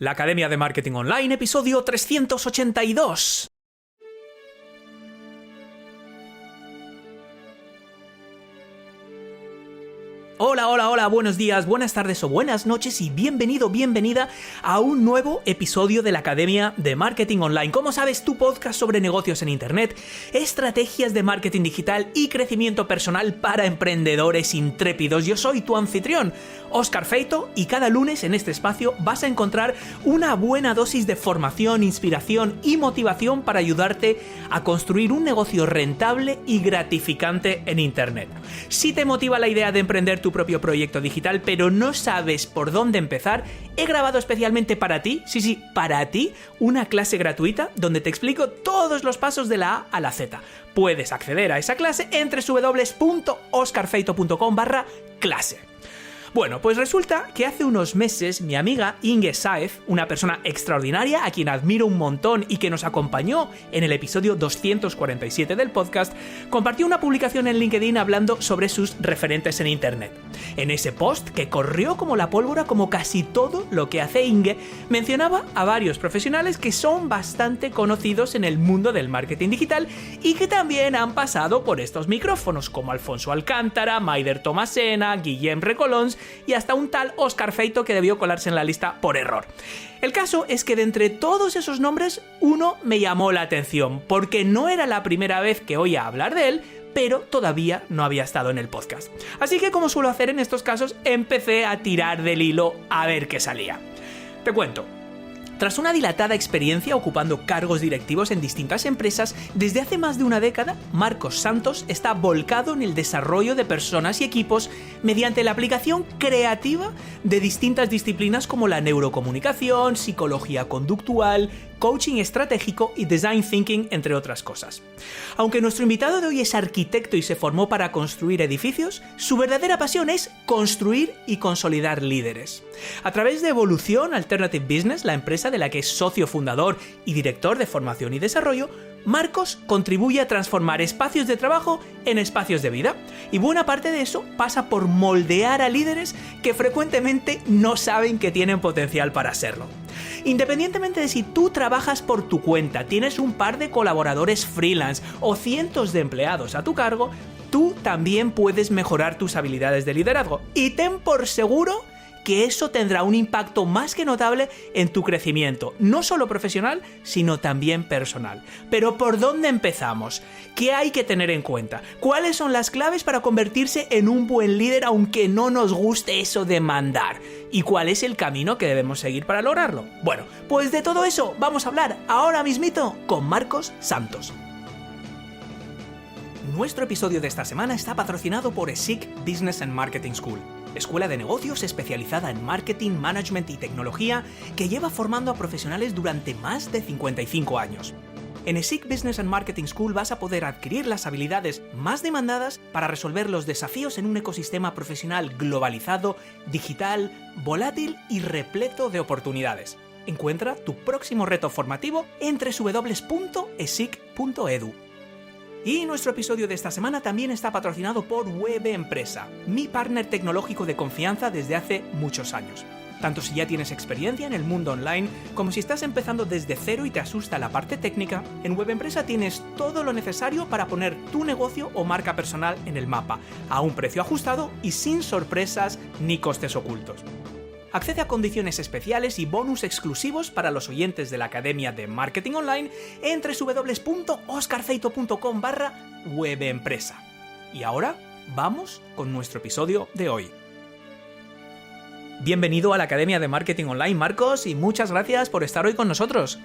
La Academia de Marketing Online, episodio 382. Hola, buenos días, buenas tardes o buenas noches y bienvenida a un nuevo episodio de la Academia de Marketing Online. Como sabes, tu podcast sobre negocios en Internet, estrategias de marketing digital y crecimiento personal para emprendedores intrépidos. Yo soy tu anfitrión, Óscar Feito, y cada lunes en este espacio vas a encontrar una buena dosis de formación, inspiración y motivación para ayudarte a construir un negocio rentable y gratificante en Internet. Si te motiva la idea de emprender tu propio proyecto digital, pero no sabes por dónde empezar, he grabado especialmente para ti, para ti, una clase gratuita donde te explico todos los pasos de la A a la Z. Puedes acceder a esa clase entre www.oscarfeito.com/clase. Bueno, pues resulta que hace unos meses mi amiga Inge Saez, una persona extraordinaria a quien admiro un montón y que nos acompañó en el episodio 247 del podcast, compartió una publicación en LinkedIn hablando sobre sus referentes en Internet. En ese post, que corrió como la pólvora como casi todo lo que hace Inge, mencionaba a varios profesionales que son bastante conocidos en el mundo del marketing digital y que también han pasado por estos micrófonos, como Alfonso Alcántara, Maider Tomasena, Guillem Recolons y hasta un tal Óscar Feito que debió colarse en la lista por error. El caso es que de entre todos esos nombres, uno me llamó la atención, porque no era la primera vez que oía hablar de él, pero todavía no había estado en el podcast. Así que, como suelo hacer en estos casos, empecé a tirar del hilo a ver qué salía. Te cuento. Tras una dilatada experiencia ocupando cargos directivos en distintas empresas, desde hace más de una década, Marcos Santos está volcado en el desarrollo de personas y equipos mediante la aplicación creativa de distintas disciplinas como la neurocomunicación, psicología conductual, coaching estratégico y design thinking, entre otras cosas. Aunque nuestro invitado de hoy es arquitecto y se formó para construir edificios, su verdadera pasión es construir y consolidar líderes. A través de Evolución Alternative Business, la empresa de la que es socio fundador y director de formación y desarrollo, Marcos contribuye a transformar espacios de trabajo en espacios de vida, y buena parte de eso pasa por moldear a líderes que frecuentemente no saben que tienen potencial para serlo. Independientemente de si tú trabajas por tu cuenta, tienes un par de colaboradores freelance o cientos de empleados a tu cargo, tú también puedes mejorar tus habilidades de liderazgo, y ten por seguro que eso tendrá un impacto más que notable en tu crecimiento, no solo profesional, sino también personal. Pero ¿por dónde empezamos? ¿Qué hay que tener en cuenta? ¿Cuáles son las claves para convertirse en un buen líder aunque no nos guste eso de mandar? ¿Y cuál es el camino que debemos seguir para lograrlo? Bueno, pues de todo eso vamos a hablar ahora mismito con Marcos Santos. Nuestro episodio de esta semana está patrocinado por ESIC Business and Marketing School, escuela de negocios especializada en marketing, management y tecnología que lleva formando a profesionales durante más de 55 años. En ESIC Business and Marketing School vas a poder adquirir las habilidades más demandadas para resolver los desafíos en un ecosistema profesional globalizado, digital, volátil y repleto de oportunidades. Encuentra tu próximo reto formativo en www.esic.edu. Y nuestro episodio de esta semana también está patrocinado por Web Empresa, mi partner tecnológico de confianza desde hace muchos años. Tanto si ya tienes experiencia en el mundo online, como si estás empezando desde cero y te asusta la parte técnica, en Web Empresa tienes todo lo necesario para poner tu negocio o marca personal en el mapa, a un precio ajustado y sin sorpresas ni costes ocultos. Accede a condiciones especiales y bonus exclusivos para los oyentes de la Academia de Marketing Online en www.oscarfeito.com/webempresa. Y ahora, vamos con nuestro episodio de hoy. Bienvenido a la Academia de Marketing Online, Marcos, y muchas gracias por estar hoy con nosotros.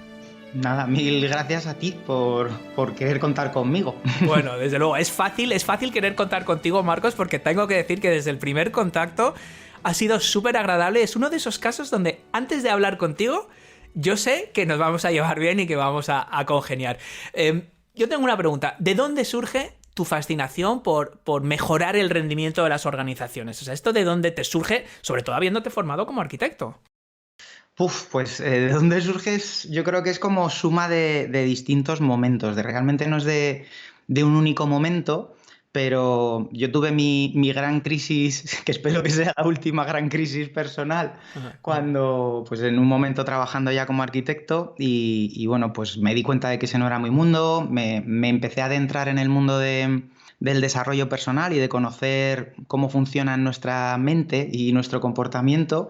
Nada, mil gracias a ti por querer contar conmigo. Bueno, desde luego, es fácil querer contar contigo, Marcos, porque tengo que decir que desde el primer contacto ha sido súper agradable. Es uno de esos casos donde antes de hablar contigo, yo sé que nos vamos a llevar bien y que vamos a congeniar. Yo tengo una pregunta. ¿De dónde surge tu fascinación por mejorar el rendimiento de las organizaciones? O sea, ¿esto de dónde te surge, sobre todo habiéndote formado como arquitecto? Pues de dónde surge yo creo que es como suma de distintos momentos. Realmente no es de un único momento, pero yo tuve mi gran crisis, que espero que sea la última gran crisis personal, cuando pues en un momento trabajando ya como arquitecto y bueno, pues me di cuenta de que ese no era mi mundo, me empecé a adentrar en el mundo del desarrollo personal y de conocer cómo funciona nuestra mente y nuestro comportamiento.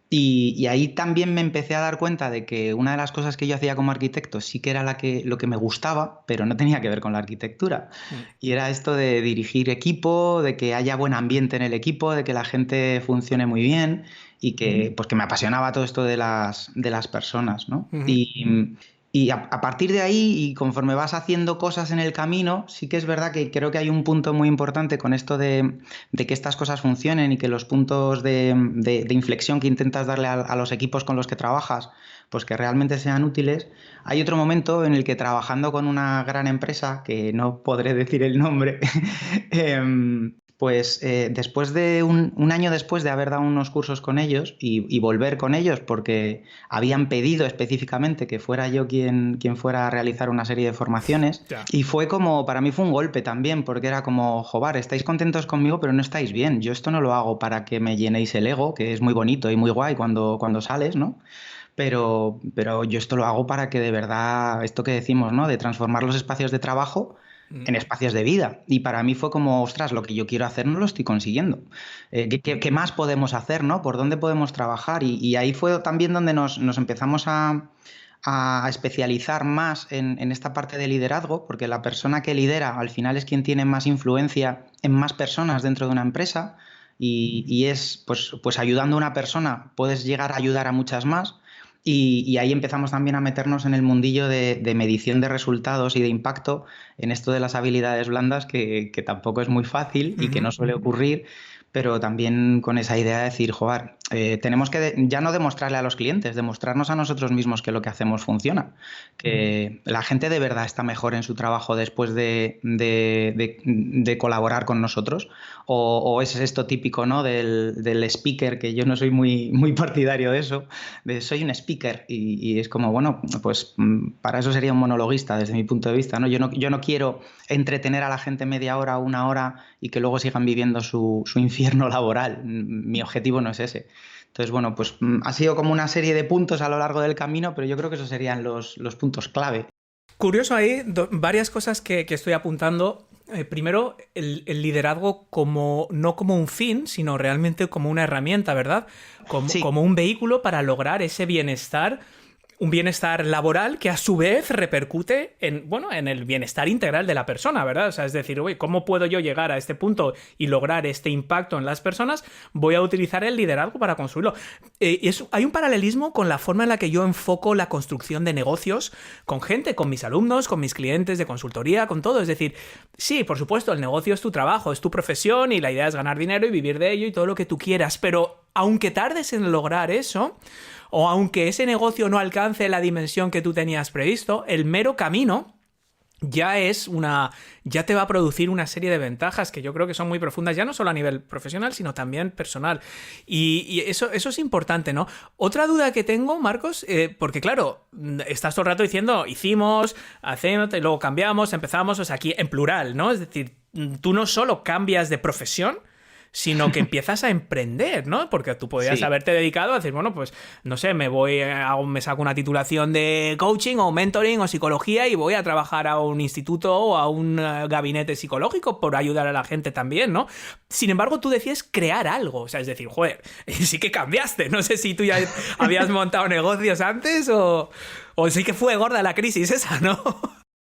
Y ahí también me empecé a dar cuenta de que una de las cosas que yo hacía como arquitecto sí que era lo que me gustaba, pero no tenía que ver con la arquitectura. Y era esto de dirigir equipo, de que haya buen ambiente en el equipo, de que la gente funcione muy bien y que, pues, que me apasionaba todo esto de las personas, ¿no? Y a partir de ahí, y conforme vas haciendo cosas en el camino, sí que es verdad que creo que hay un punto muy importante con esto de que estas cosas funcionen y que los puntos de inflexión que intentas darle a los equipos con los que trabajas, pues que realmente sean útiles. Hay otro momento en el que trabajando con una gran empresa, que no podré decir el nombre, pues después de un año después de haber dado unos cursos con ellos y volver con ellos porque habían pedido específicamente que fuera yo quien fuera a realizar una serie de formaciones. Ya. Y fue como, para mí fue un golpe también, porque era como, joder, estáis contentos conmigo, pero no estáis bien. Yo esto no lo hago para que me llenéis el ego, que es muy bonito y muy guay cuando sales, ¿no? Pero yo esto lo hago para que de verdad, esto que decimos, ¿no? De transformar los espacios de trabajo en espacios de vida. Y para mí fue como, ostras, lo que yo quiero hacer no lo estoy consiguiendo. ¿Qué más podemos hacer, ¿no? ¿Por dónde podemos trabajar? Y ahí fue también donde nos empezamos a especializar más en esta parte de liderazgo, porque la persona que lidera al final es quien tiene más influencia en más personas dentro de una empresa y es, pues ayudando a una persona puedes llegar a ayudar a muchas más. Y ahí empezamos también a meternos en el mundillo de medición de resultados y de impacto en esto de las habilidades blandas, que tampoco es muy fácil y que no suele ocurrir, pero también con esa idea de decir, joder, tenemos que ya no demostrarle a los clientes, demostrarnos a nosotros mismos que lo que hacemos funciona, que la gente de verdad está mejor en su trabajo después de colaborar con nosotros, o es esto típico, ¿no? del speaker, que yo no soy muy partidario de eso, de soy un speaker y es como, bueno, pues para eso sería un monologuista desde mi punto de vista, ¿no? Yo no quiero entretener a la gente media hora o una hora y que luego sigan viviendo su infierno laboral. Mi objetivo no es ese. Entonces, bueno, pues ha sido como una serie de puntos a lo largo del camino, pero yo creo que esos serían los puntos clave. Curioso ahí, varias cosas que estoy apuntando. Primero, el liderazgo no como un fin, sino realmente como una herramienta, ¿verdad? Sí. Como un vehículo para lograr ese bienestar, un bienestar laboral que a su vez repercute en el bienestar integral de la persona, ¿verdad? O sea, es decir, oye, ¿cómo puedo yo llegar a este punto y lograr este impacto en las personas? Voy a utilizar el liderazgo para construirlo. Hay un paralelismo con la forma en la que yo enfoco la construcción de negocios con gente, con mis alumnos, con mis clientes de consultoría, con todo. Es decir, sí, por supuesto, el negocio es tu trabajo, es tu profesión y la idea es ganar dinero y vivir de ello y todo lo que tú quieras, pero aunque tardes en lograr eso, o aunque ese negocio no alcance la dimensión que tú tenías previsto, el mero camino ya te va a producir una serie de ventajas que yo creo que son muy profundas, ya no solo a nivel profesional, sino también personal. Y eso es importante, ¿no? Otra duda que tengo, Marcos, porque claro, estás todo el rato diciendo, hicimos, hacemos, y luego cambiamos, empezamos, o sea, aquí en plural, ¿no? Es decir, tú no solo cambias de profesión, sino que empiezas a emprender, ¿no? Porque tú podrías haberte dedicado a decir, bueno, pues, no sé, me saco una titulación de coaching o mentoring o psicología y voy a trabajar a un instituto o a un gabinete psicológico por ayudar a la gente también, ¿no? Sin embargo, tú decides crear algo, o sea, es decir, joder, sí que cambiaste, no sé si tú ya habías montado negocios antes o sí que fue gorda la crisis esa, ¿no?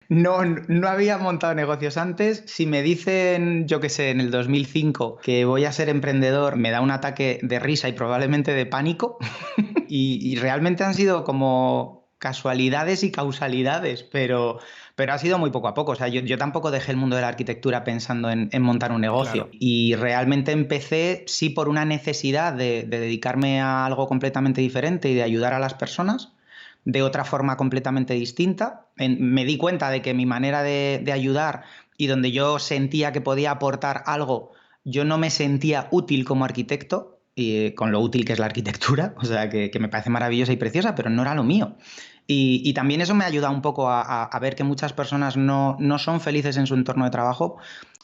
No había montado negocios antes. Si me dicen, yo qué sé, en el 2005 que voy a ser emprendedor, me da un ataque de risa y probablemente de pánico. y realmente han sido como casualidades y causalidades, pero ha sido muy poco a poco. O sea, yo tampoco dejé el mundo de la arquitectura pensando en montar un negocio. Claro. Y realmente empecé, sí, por una necesidad de dedicarme a algo completamente diferente y de ayudar a las personas de otra forma completamente distinta. Me di cuenta de que mi manera de ayudar y donde yo sentía que podía aportar algo, yo no me sentía útil como arquitecto, con lo útil que es la arquitectura, o sea, que me parece maravillosa y preciosa, pero no era lo mío. Y también eso me ha ayudado un poco a ver que muchas personas no son felices en su entorno de trabajo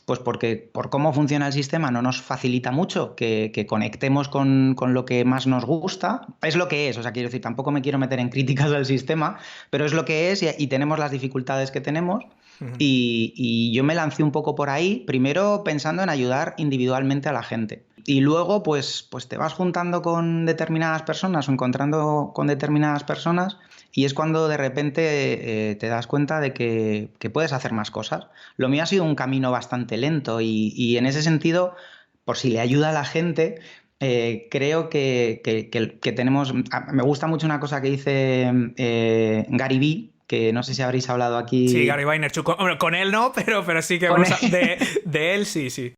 Pues porque por cómo funciona el sistema no nos facilita mucho que conectemos con lo que más nos gusta. Es lo que es, o sea, quiero decir, tampoco me quiero meter en críticas al sistema, pero es lo que es y tenemos las dificultades que tenemos. Y yo me lancé un poco por ahí, primero pensando en ayudar individualmente a la gente. Y luego, pues te vas juntando con determinadas personas o encontrando con determinadas personas y es cuando de repente te das cuenta de que puedes hacer más cosas. Lo mío ha sido un camino bastante lento y en ese sentido, por si le ayuda a la gente, creo que tenemos... Me gusta mucho una cosa que dice Gary Vee, que no sé si habréis hablado Sí, aquí Gary Vaynerchuk. Con él no, pero sí que con de él sí, sí.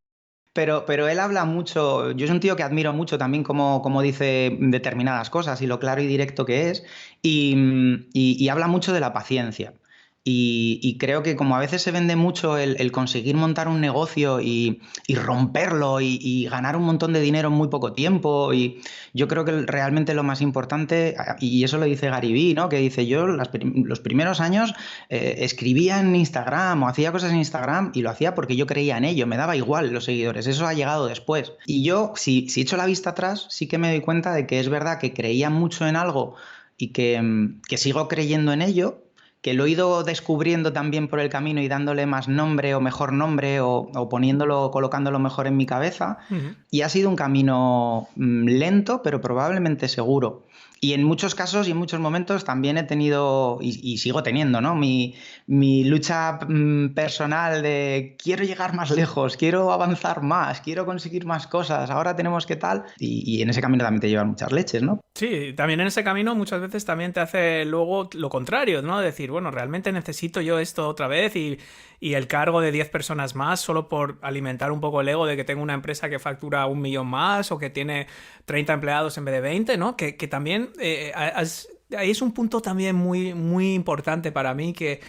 Pero él habla mucho, yo es un tío que admiro mucho también como dice determinadas cosas y lo claro y directo que es, y habla mucho de la paciencia. Y creo que como a veces se vende mucho el conseguir montar un negocio y romperlo y ganar un montón de dinero en muy poco tiempo, y yo creo que realmente lo más importante, y eso lo dice Gary Vee, ¿no? Que dice yo los primeros años escribía en Instagram o hacía cosas en Instagram y lo hacía porque yo creía en ello, me daba igual los seguidores, eso ha llegado después. Y yo, si echo la vista atrás, sí que me doy cuenta de que es verdad que creía mucho en algo y que sigo creyendo en ello, que lo he ido descubriendo también por el camino y dándole más nombre o mejor nombre o poniéndolo, colocándolo mejor en mi cabeza. Y ha sido un camino lento, pero probablemente seguro. Y en muchos casos y en muchos momentos también he tenido y sigo teniendo, ¿no? Mi lucha personal de quiero llegar más lejos, quiero avanzar más, quiero conseguir más cosas, ahora tenemos que tal. Y en ese camino también te llevan muchas leches, ¿no? Sí, también en ese camino muchas veces también te hace luego lo contrario, ¿no? Decir, bueno, realmente necesito yo esto otra vez y el cargo de 10 personas más solo por alimentar un poco el ego de que tengo una empresa que factura 1 millón más o que tiene 30 empleados en vez de 20, ¿no? Que también ahí es un punto también muy, muy importante para mí que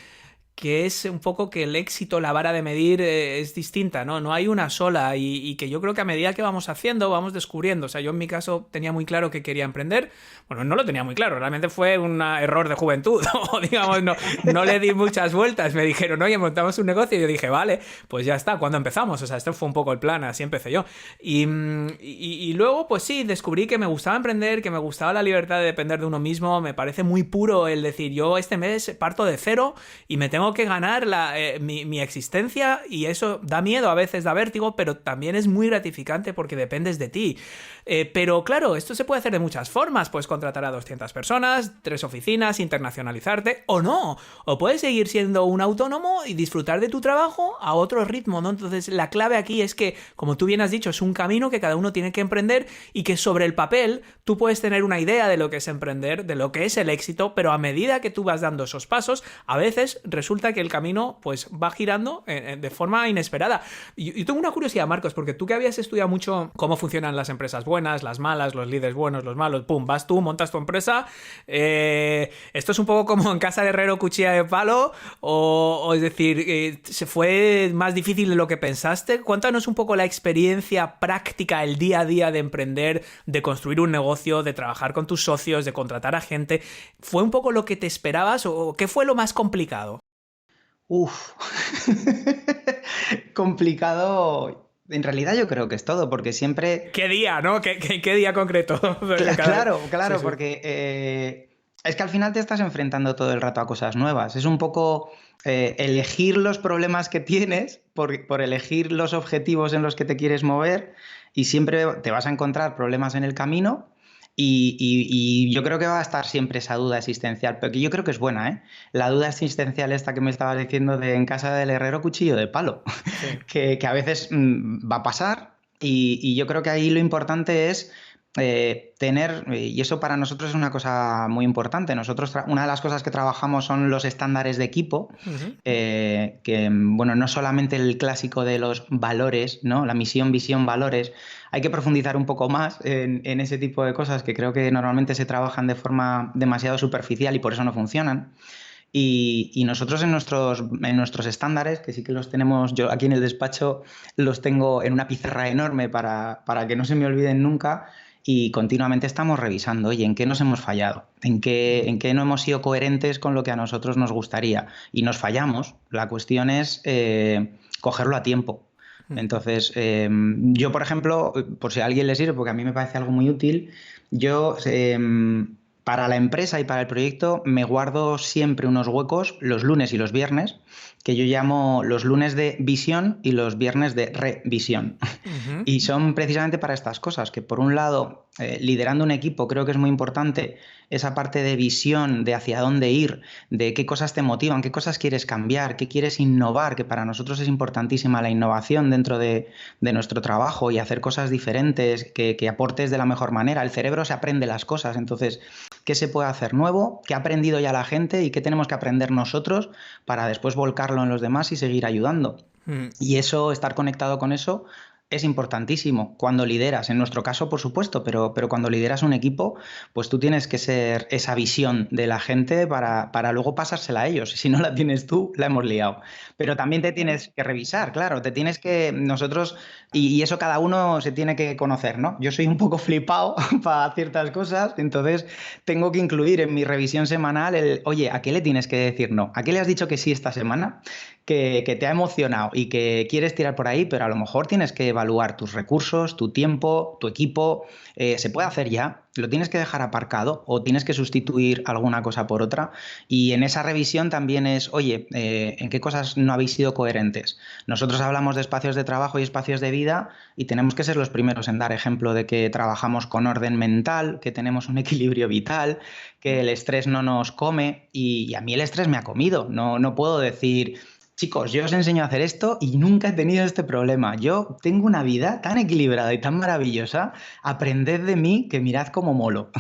es un poco que el éxito, la vara de medir es distinta, ¿no? No hay una sola y que yo creo que a medida que vamos haciendo, vamos descubriendo. O sea, yo en mi caso tenía muy claro que quería emprender. Bueno, no lo tenía muy claro, realmente fue un error de juventud, o digamos, no le di muchas vueltas. Me dijeron, oye, montamos un negocio y yo dije, vale, pues ya está, ¿cuándo empezamos? O sea, este fue un poco el plan, así empecé yo. Y luego, pues sí, descubrí que me gustaba emprender, que me gustaba la libertad de depender de uno mismo. Me parece muy puro el decir, yo este mes parto de cero y me tengo que ganar mi existencia, y eso da miedo, a veces da vértigo, pero también es muy gratificante porque dependes de ti. Pero claro, esto se puede hacer de muchas formas. Puedes contratar a 200 personas, 3 oficinas, internacionalizarte o no. O puedes seguir siendo un autónomo y disfrutar de tu trabajo a otro ritmo, ¿no? Entonces la clave aquí es que, como tú bien has dicho, es un camino que cada uno tiene que emprender y que sobre el papel tú puedes tener una idea de lo que es emprender, de lo que es el éxito, pero a medida que tú vas dando esos pasos, a veces resulta que el camino pues va girando de forma inesperada. Y tengo una curiosidad, Marcos, porque tú que habías estudiado mucho cómo funcionan las empresas buenas, las malas, los líderes buenos, los malos, pum, vas tú, montas tu empresa. Esto es un poco como en casa de herrero, cuchilla de palo, o es decir, ¿se fue más difícil de lo que pensaste? Cuéntanos un poco la experiencia práctica, el día a día de emprender, de construir un negocio, de trabajar con tus socios, de contratar a gente. ¿Fue un poco lo que te esperabas o qué fue lo más complicado? Uf, complicado. En realidad yo creo que es todo, porque siempre... ¿Qué día, no? ¿Qué día concreto? Claro, Sí, sí. porque es que al final te estás enfrentando todo el rato a cosas nuevas. Es un poco elegir los problemas que tienes por elegir los objetivos en los que te quieres mover, y siempre te vas a encontrar problemas en el camino. Y yo creo que va a estar siempre esa duda existencial, pero que yo creo que es buena, ¿eh? La duda existencial esta que me estabas diciendo de en casa del herrero cuchillo de palo, Sí. que a veces va a pasar, y yo creo que ahí lo importante es tener, y eso para nosotros es una cosa muy importante. Nosotros, una de las cosas que trabajamos son los estándares de equipo, Uh-huh. que, bueno, no solamente el clásico de los valores, ¿no? La misión, visión, valores. Hay que profundizar un poco más en ese tipo de cosas que creo que normalmente se trabajan de forma demasiado superficial y por eso no funcionan. Y nosotros en nuestros estándares, que sí que los tenemos, yo aquí en el despacho los tengo en una pizarra enorme para que no se me olviden nunca, y continuamente estamos revisando, oye, ¿en qué nos hemos fallado? ¿En qué no hemos sido coherentes con lo que a nosotros nos gustaría? Y nos fallamos. La cuestión es cogerlo a tiempo. Entonces, yo, por ejemplo, por si a alguien le sirve, porque a mí me parece algo muy útil, yo para la empresa y para el proyecto me guardo siempre unos huecos los lunes y los viernes, que yo llamo los lunes de visión y los viernes de revisión. Ujú. Y son precisamente para estas cosas, que por un lado, liderando un equipo, creo que es muy importante esa parte de visión, de hacia dónde ir, de qué cosas te motivan, qué cosas quieres cambiar, qué quieres innovar, que para nosotros es importantísima la innovación dentro de nuestro trabajo y hacer cosas diferentes, que aportes de la mejor manera. El cerebro se aprende las cosas, entonces, ¿qué se puede hacer nuevo? ¿Qué ha aprendido ya la gente y qué tenemos que aprender nosotros para después volcarlo en los demás y seguir ayudando? Mm. Y eso, estar conectado con eso, es importantísimo cuando lideras, en nuestro caso por supuesto, pero cuando lideras un equipo, pues tú tienes que ser esa visión de la gente para luego pasársela a ellos. Si no la tienes tú, la hemos liado. Pero también te tienes que revisar, claro, te tienes que, nosotros, y eso cada uno se tiene que conocer, ¿no? Yo soy un poco flipado para ciertas cosas, entonces tengo que incluir en mi revisión semanal oye, ¿a qué le tienes que decir no? ¿A qué le has dicho que sí esta semana? Que te ha emocionado y que quieres tirar por ahí, pero a lo mejor tienes que evaluar tus recursos, tu tiempo, tu equipo. Se puede hacer ya, lo tienes que dejar aparcado o tienes que sustituir alguna cosa por otra. Y en esa revisión también es, oye, ¿en qué cosas no habéis sido coherentes? Nosotros hablamos de espacios de trabajo y espacios de vida y tenemos que ser los primeros en dar ejemplo de que trabajamos con orden mental, que tenemos un equilibrio vital, que el estrés no nos come y a mí el estrés me ha comido. No puedo decir: chicos, yo os enseño a hacer esto y nunca he tenido este problema. Yo tengo una vida tan equilibrada y tan maravillosa. Aprended de mí que mirad cómo molo.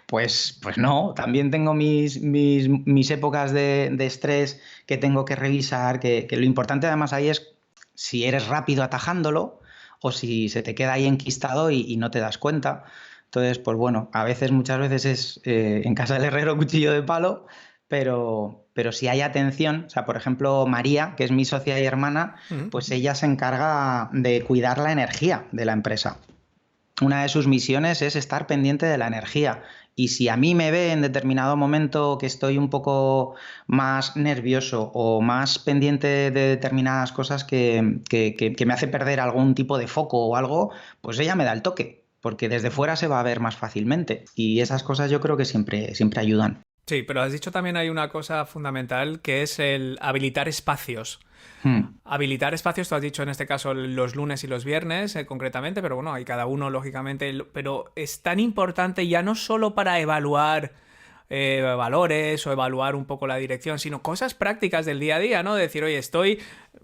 Pues no, también tengo mis épocas de estrés que tengo que revisar, que lo importante además ahí es si eres rápido atajándolo o si se te queda ahí enquistado y no te das cuenta. Entonces, pues bueno, muchas veces es en casa del herrero cuchillo de palo, pero si hay atención, o sea, por ejemplo, María, que es mi socia y hermana, pues ella se encarga de cuidar la energía de la empresa. Una de sus misiones es estar pendiente de la energía. Y si a mí me ve en determinado momento que estoy un poco más nervioso o más pendiente de determinadas cosas que me hace perder algún tipo de foco o algo, pues ella me da el toque, porque desde fuera se va a ver más fácilmente. Y esas cosas yo creo que siempre ayudan. Sí, pero has dicho también hay una cosa fundamental que es el habilitar espacios. Habilitar espacios, tú has dicho en este caso los lunes y los viernes concretamente, pero bueno, hay cada uno lógicamente, pero es tan importante ya no solo para evaluar valores o evaluar un poco la dirección, sino cosas prácticas del día a día, ¿no? De decir, oye,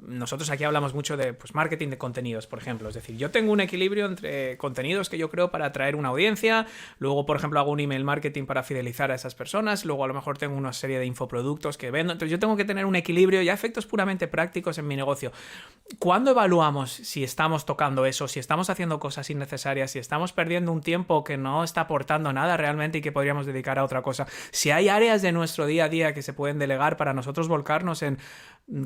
nosotros aquí hablamos mucho de marketing de contenidos, por ejemplo. Es decir, yo tengo un equilibrio entre contenidos que yo creo para atraer una audiencia, luego, por ejemplo, hago un email marketing para fidelizar a esas personas, luego a lo mejor tengo una serie de infoproductos que vendo. Entonces yo tengo que tener un equilibrio y efectos puramente prácticos en mi negocio. ¿Cuándo evaluamos si estamos tocando eso, si estamos haciendo cosas innecesarias, si estamos perdiendo un tiempo que no está aportando nada realmente y que podríamos dedicar a otra cosa? Si hay áreas de nuestro día a día que se pueden delegar para nosotros volcarnos en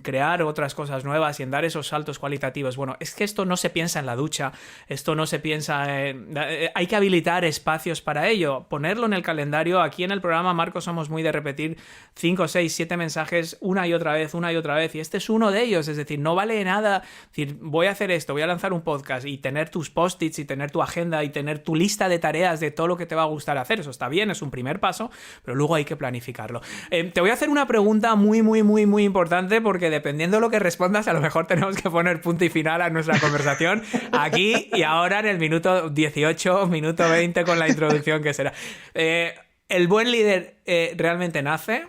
crear otras cosas nuevas y en dar esos saltos cualitativos. Bueno, es que esto no se piensa en la ducha, esto no se piensa en... Hay que habilitar espacios para ello, ponerlo en el calendario. Aquí en el programa, Marcos, somos muy de repetir 5, 6, 7 mensajes una y otra vez, y este es uno de ellos. Es decir, no vale nada decir, voy a hacer esto, voy a lanzar un podcast y tener tus post-its y tener tu agenda y tener tu lista de tareas de todo lo que te va a gustar hacer. Eso está bien, es un primer paso, pero luego hay que planificarlo. Te voy a hacer una pregunta muy, muy, muy, muy importante, porque dependiendo de lo que respondas, a lo mejor tenemos que poner punto y final a nuestra conversación aquí y ahora en el minuto 18, minuto 20 con la introducción que será. ¿El buen líder realmente nace?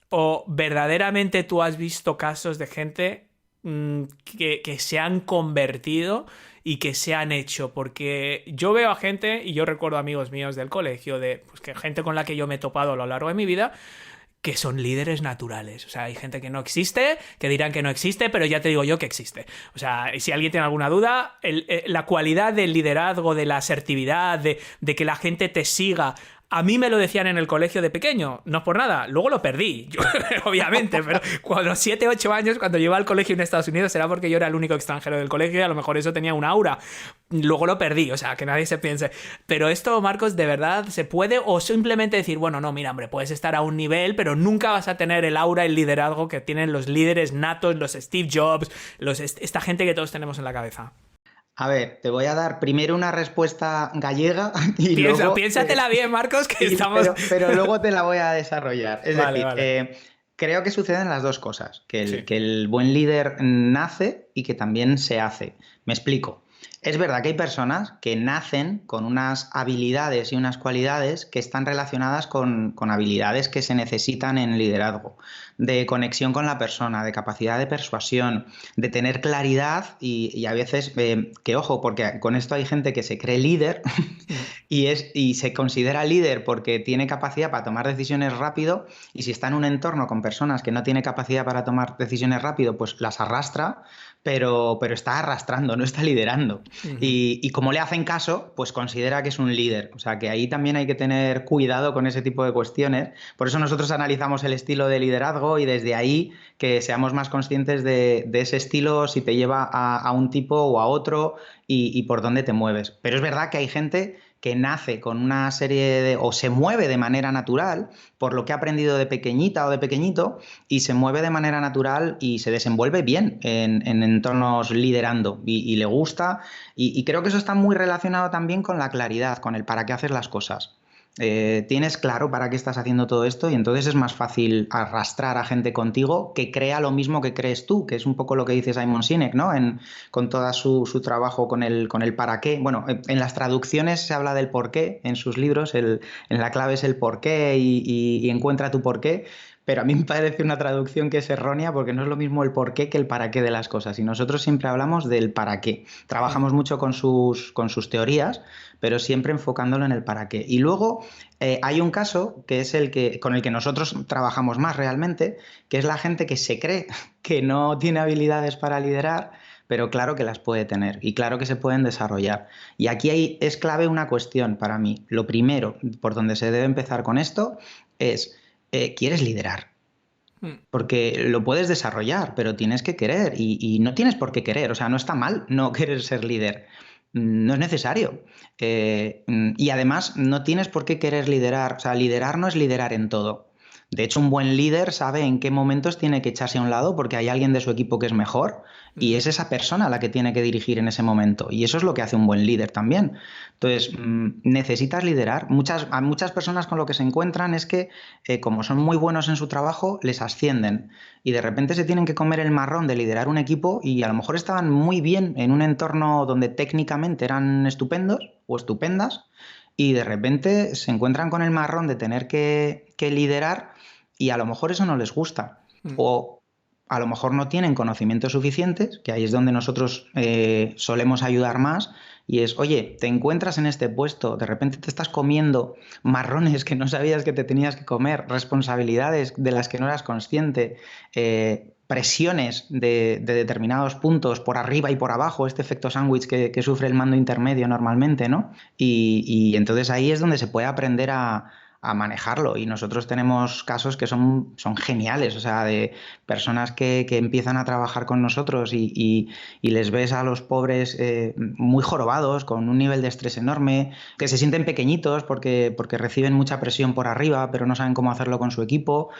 ¿O verdaderamente tú has visto casos de gente que se han convertido y que se han hecho? Porque yo veo a gente, y yo recuerdo amigos míos del colegio, que gente con la que yo me he topado a lo largo de mi vida, que son líderes naturales. O sea, hay gente que no existe, que dirán que no existe, pero ya te digo yo que existe. O sea, si alguien tiene alguna duda, la cualidad del liderazgo, de la asertividad, de que la gente te siga A mí me lo decían en el colegio de pequeño, no es por nada, luego lo perdí, yo, obviamente, pero cuando 7, 8 años, cuando yo iba al colegio en Estados Unidos, era porque yo era el único extranjero del colegio y a lo mejor eso tenía un aura. Luego lo perdí, o sea, que nadie se piense. Pero esto, Marcos, ¿de verdad se puede? O simplemente decir, bueno, no, mira, hombre, puedes estar a un nivel, pero nunca vas a tener el aura, el liderazgo que tienen los líderes natos, los Steve Jobs, esta gente que todos tenemos en la cabeza. A ver, te voy a dar primero una respuesta gallega y luego... Piénsatela bien, Marcos, que sí, estamos... pero luego te la voy a desarrollar. Es vale, decir, vale. creo que suceden las dos cosas. Sí. Que el buen líder nace y que también se hace. Me explico. Es verdad que hay personas que nacen con unas habilidades y unas cualidades que están relacionadas con habilidades que se necesitan en liderazgo, de conexión con la persona, de capacidad de persuasión, de tener claridad y a veces, que ojo, porque con esto hay gente que se cree líder y se considera líder porque tiene capacidad para tomar decisiones rápido y si está en un entorno con personas que no tiene capacidad para tomar decisiones rápido, pues las arrastra. Pero está arrastrando, no está liderando. Y como le hacen caso, pues considera que es un líder. O sea que ahí también hay que tener cuidado con ese tipo de cuestiones. Por eso nosotros analizamos el estilo de liderazgo y desde ahí que seamos más conscientes de ese estilo, si te lleva a un tipo o a otro y por dónde te mueves. Pero es verdad que hay gente que nace con una serie o se mueve de manera natural por lo que ha aprendido de pequeñita o de pequeñito y se mueve de manera natural y se desenvuelve bien en entornos liderando y le gusta y creo que eso está muy relacionado también con la claridad, con el para qué haces las cosas. Tienes claro para qué estás haciendo todo esto y entonces es más fácil arrastrar a gente contigo que crea lo mismo que crees tú, que es un poco lo que dice Simon Sinek, ¿no? Con todo su trabajo con el para qué. Bueno, en las traducciones se habla del por qué en sus libros, en la clave es el por qué y encuentra tu por qué. Pero a mí me parece una traducción que es errónea porque no es lo mismo el por qué que el para qué de las cosas. Y nosotros siempre hablamos del para qué. Trabajamos mucho con sus teorías, pero siempre enfocándolo en el para qué. Y luego hay un caso que es con el que nosotros trabajamos más realmente, que es la gente que se cree que no tiene habilidades para liderar, pero claro que las puede tener y claro que se pueden desarrollar. Y aquí es clave una cuestión para mí. Lo primero por donde se debe empezar con esto es... ¿quieres liderar? Porque lo puedes desarrollar, pero tienes que querer y no tienes por qué querer. O sea, no está mal no querer ser líder. No es necesario. Y además no tienes por qué querer liderar. O sea, liderar no es liderar en todo. De hecho, un buen líder sabe en qué momentos tiene que echarse a un lado porque hay alguien de su equipo que es mejor y es esa persona la que tiene que dirigir en ese momento. Y eso es lo que hace un buen líder también. Entonces, necesitas liderar. A muchas personas con lo que se encuentran es que, como son muy buenos en su trabajo, les ascienden y de repente se tienen que comer el marrón de liderar un equipo y a lo mejor estaban muy bien en un entorno donde técnicamente eran estupendos o estupendas y de repente se encuentran con el marrón de tener que liderar y a lo mejor eso no les gusta. O a lo mejor no tienen conocimientos suficientes, que ahí es donde nosotros solemos ayudar más, y es, oye, te encuentras en este puesto, de repente te estás comiendo marrones que no sabías que te tenías que comer, responsabilidades de las que no eras consciente, presiones de determinados puntos por arriba y por abajo, este efecto sándwich que sufre el mando intermedio normalmente, ¿no? Y entonces ahí es donde se puede aprender a manejarlo y nosotros tenemos casos que son geniales, o sea, de personas que empiezan a trabajar con nosotros y les ves a los pobres muy jorobados, con un nivel de estrés enorme, que se sienten pequeñitos porque reciben mucha presión por arriba, pero no saben cómo hacerlo con su equipo,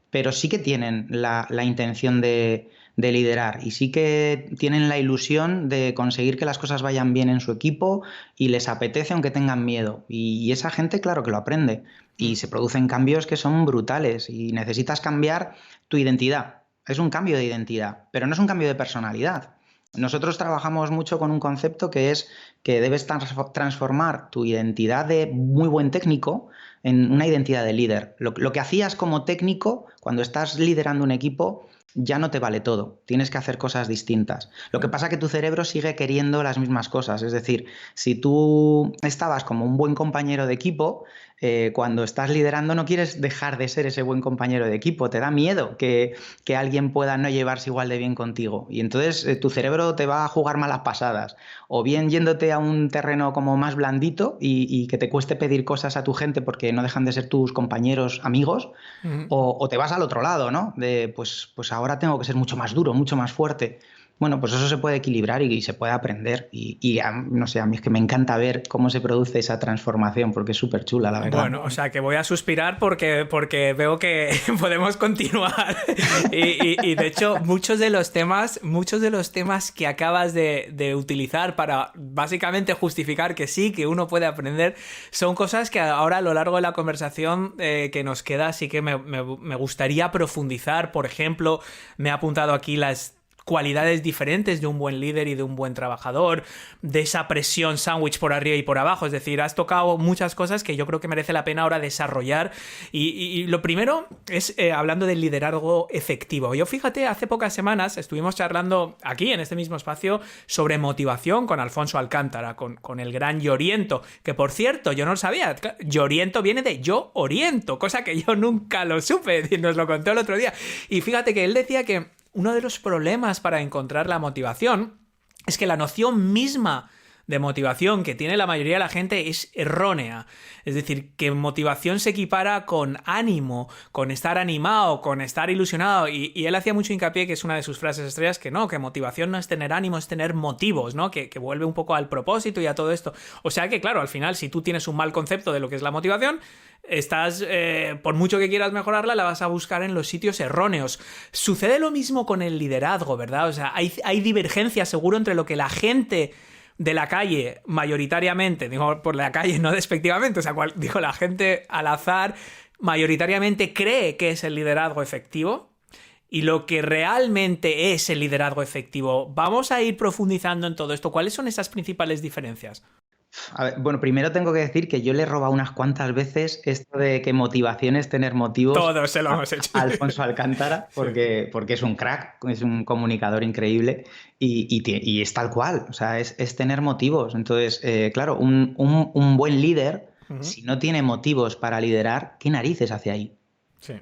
pero sí que tienen la intención de liderar y sí que tienen la ilusión de conseguir que las cosas vayan bien en su equipo y les apetece aunque tengan miedo. Y esa gente, claro que lo aprende y se producen cambios que son brutales y necesitas cambiar tu identidad. Es un cambio de identidad, pero no es un cambio de personalidad. Nosotros trabajamos mucho con un concepto que es que debes transformar tu identidad de muy buen técnico en una identidad de líder. Lo que hacías como técnico cuando estás liderando un equipo ya no te vale todo, tienes que hacer cosas distintas. Lo que pasa es que tu cerebro sigue queriendo las mismas cosas, es decir, si tú estabas como un buen compañero de equipo, cuando estás liderando no quieres dejar de ser ese buen compañero de equipo, te da miedo que alguien pueda no llevarse igual de bien contigo y entonces tu cerebro te va a jugar malas pasadas, o bien yéndote a un terreno como más blandito y que te cueste pedir cosas a tu gente porque no dejan de ser tus compañeros, amigos, Ujú. o te vas al otro lado, ¿no? De pues ahora tengo que ser mucho más duro, mucho más fuerte. Bueno, pues eso se puede equilibrar y se puede aprender. No sé, a mí es que me encanta ver cómo se produce esa transformación porque es súper chula, la verdad. Bueno, o sea que voy a suspirar porque veo que podemos continuar. Y de hecho, muchos de los temas que acabas de utilizar para básicamente justificar que sí, que uno puede aprender, son cosas que ahora a lo largo de la conversación que nos queda sí que me gustaría profundizar. Por ejemplo, me he apuntado aquí las cualidades diferentes de un buen líder y de un buen trabajador, de esa presión sándwich por arriba y por abajo. Es decir, has tocado muchas cosas que yo creo que merece la pena ahora desarrollar. Y lo primero es hablando del liderazgo efectivo. Yo fíjate, hace pocas semanas estuvimos charlando aquí en este mismo espacio sobre motivación con Alfonso Alcántara, con el gran Lloriento, que por cierto, yo no lo sabía. Lloriento viene de yo oriento, cosa que yo nunca lo supe, y nos lo contó el otro día. Y fíjate que él decía que uno de los problemas para encontrar la motivación es que la noción misma de motivación que tiene la mayoría de la gente es errónea. Es decir, que motivación se equipara con ánimo, con estar animado, con estar ilusionado. Y él hacía mucho hincapié, que es una de sus frases estrellas, que no, que motivación no es tener ánimo, es tener motivos, ¿no? Que vuelve un poco al propósito y a todo esto. O sea que, claro, al final, si tú tienes un mal concepto de lo que es la motivación, estás, por mucho que quieras mejorarla, la vas a buscar en los sitios erróneos. Sucede lo mismo con el liderazgo, ¿verdad? O sea, hay divergencia seguro entre lo que la gente de la calle, mayoritariamente, digo por la calle, no despectivamente, o sea, digo, la gente al azar mayoritariamente cree que es el liderazgo efectivo y lo que realmente es el liderazgo efectivo. Vamos a ir profundizando en todo esto. ¿Cuáles son esas principales diferencias? A ver, bueno, primero tengo que decir que yo le he robado unas cuantas veces esto de que motivación es tener motivos Todos se lo hemos hecho. a Alfonso Alcántara, porque es un crack, es un comunicador increíble y es tal cual, o sea, es tener motivos. Entonces, claro, un buen líder, si no tiene motivos para liderar, ¿qué narices hace ahí? Sí.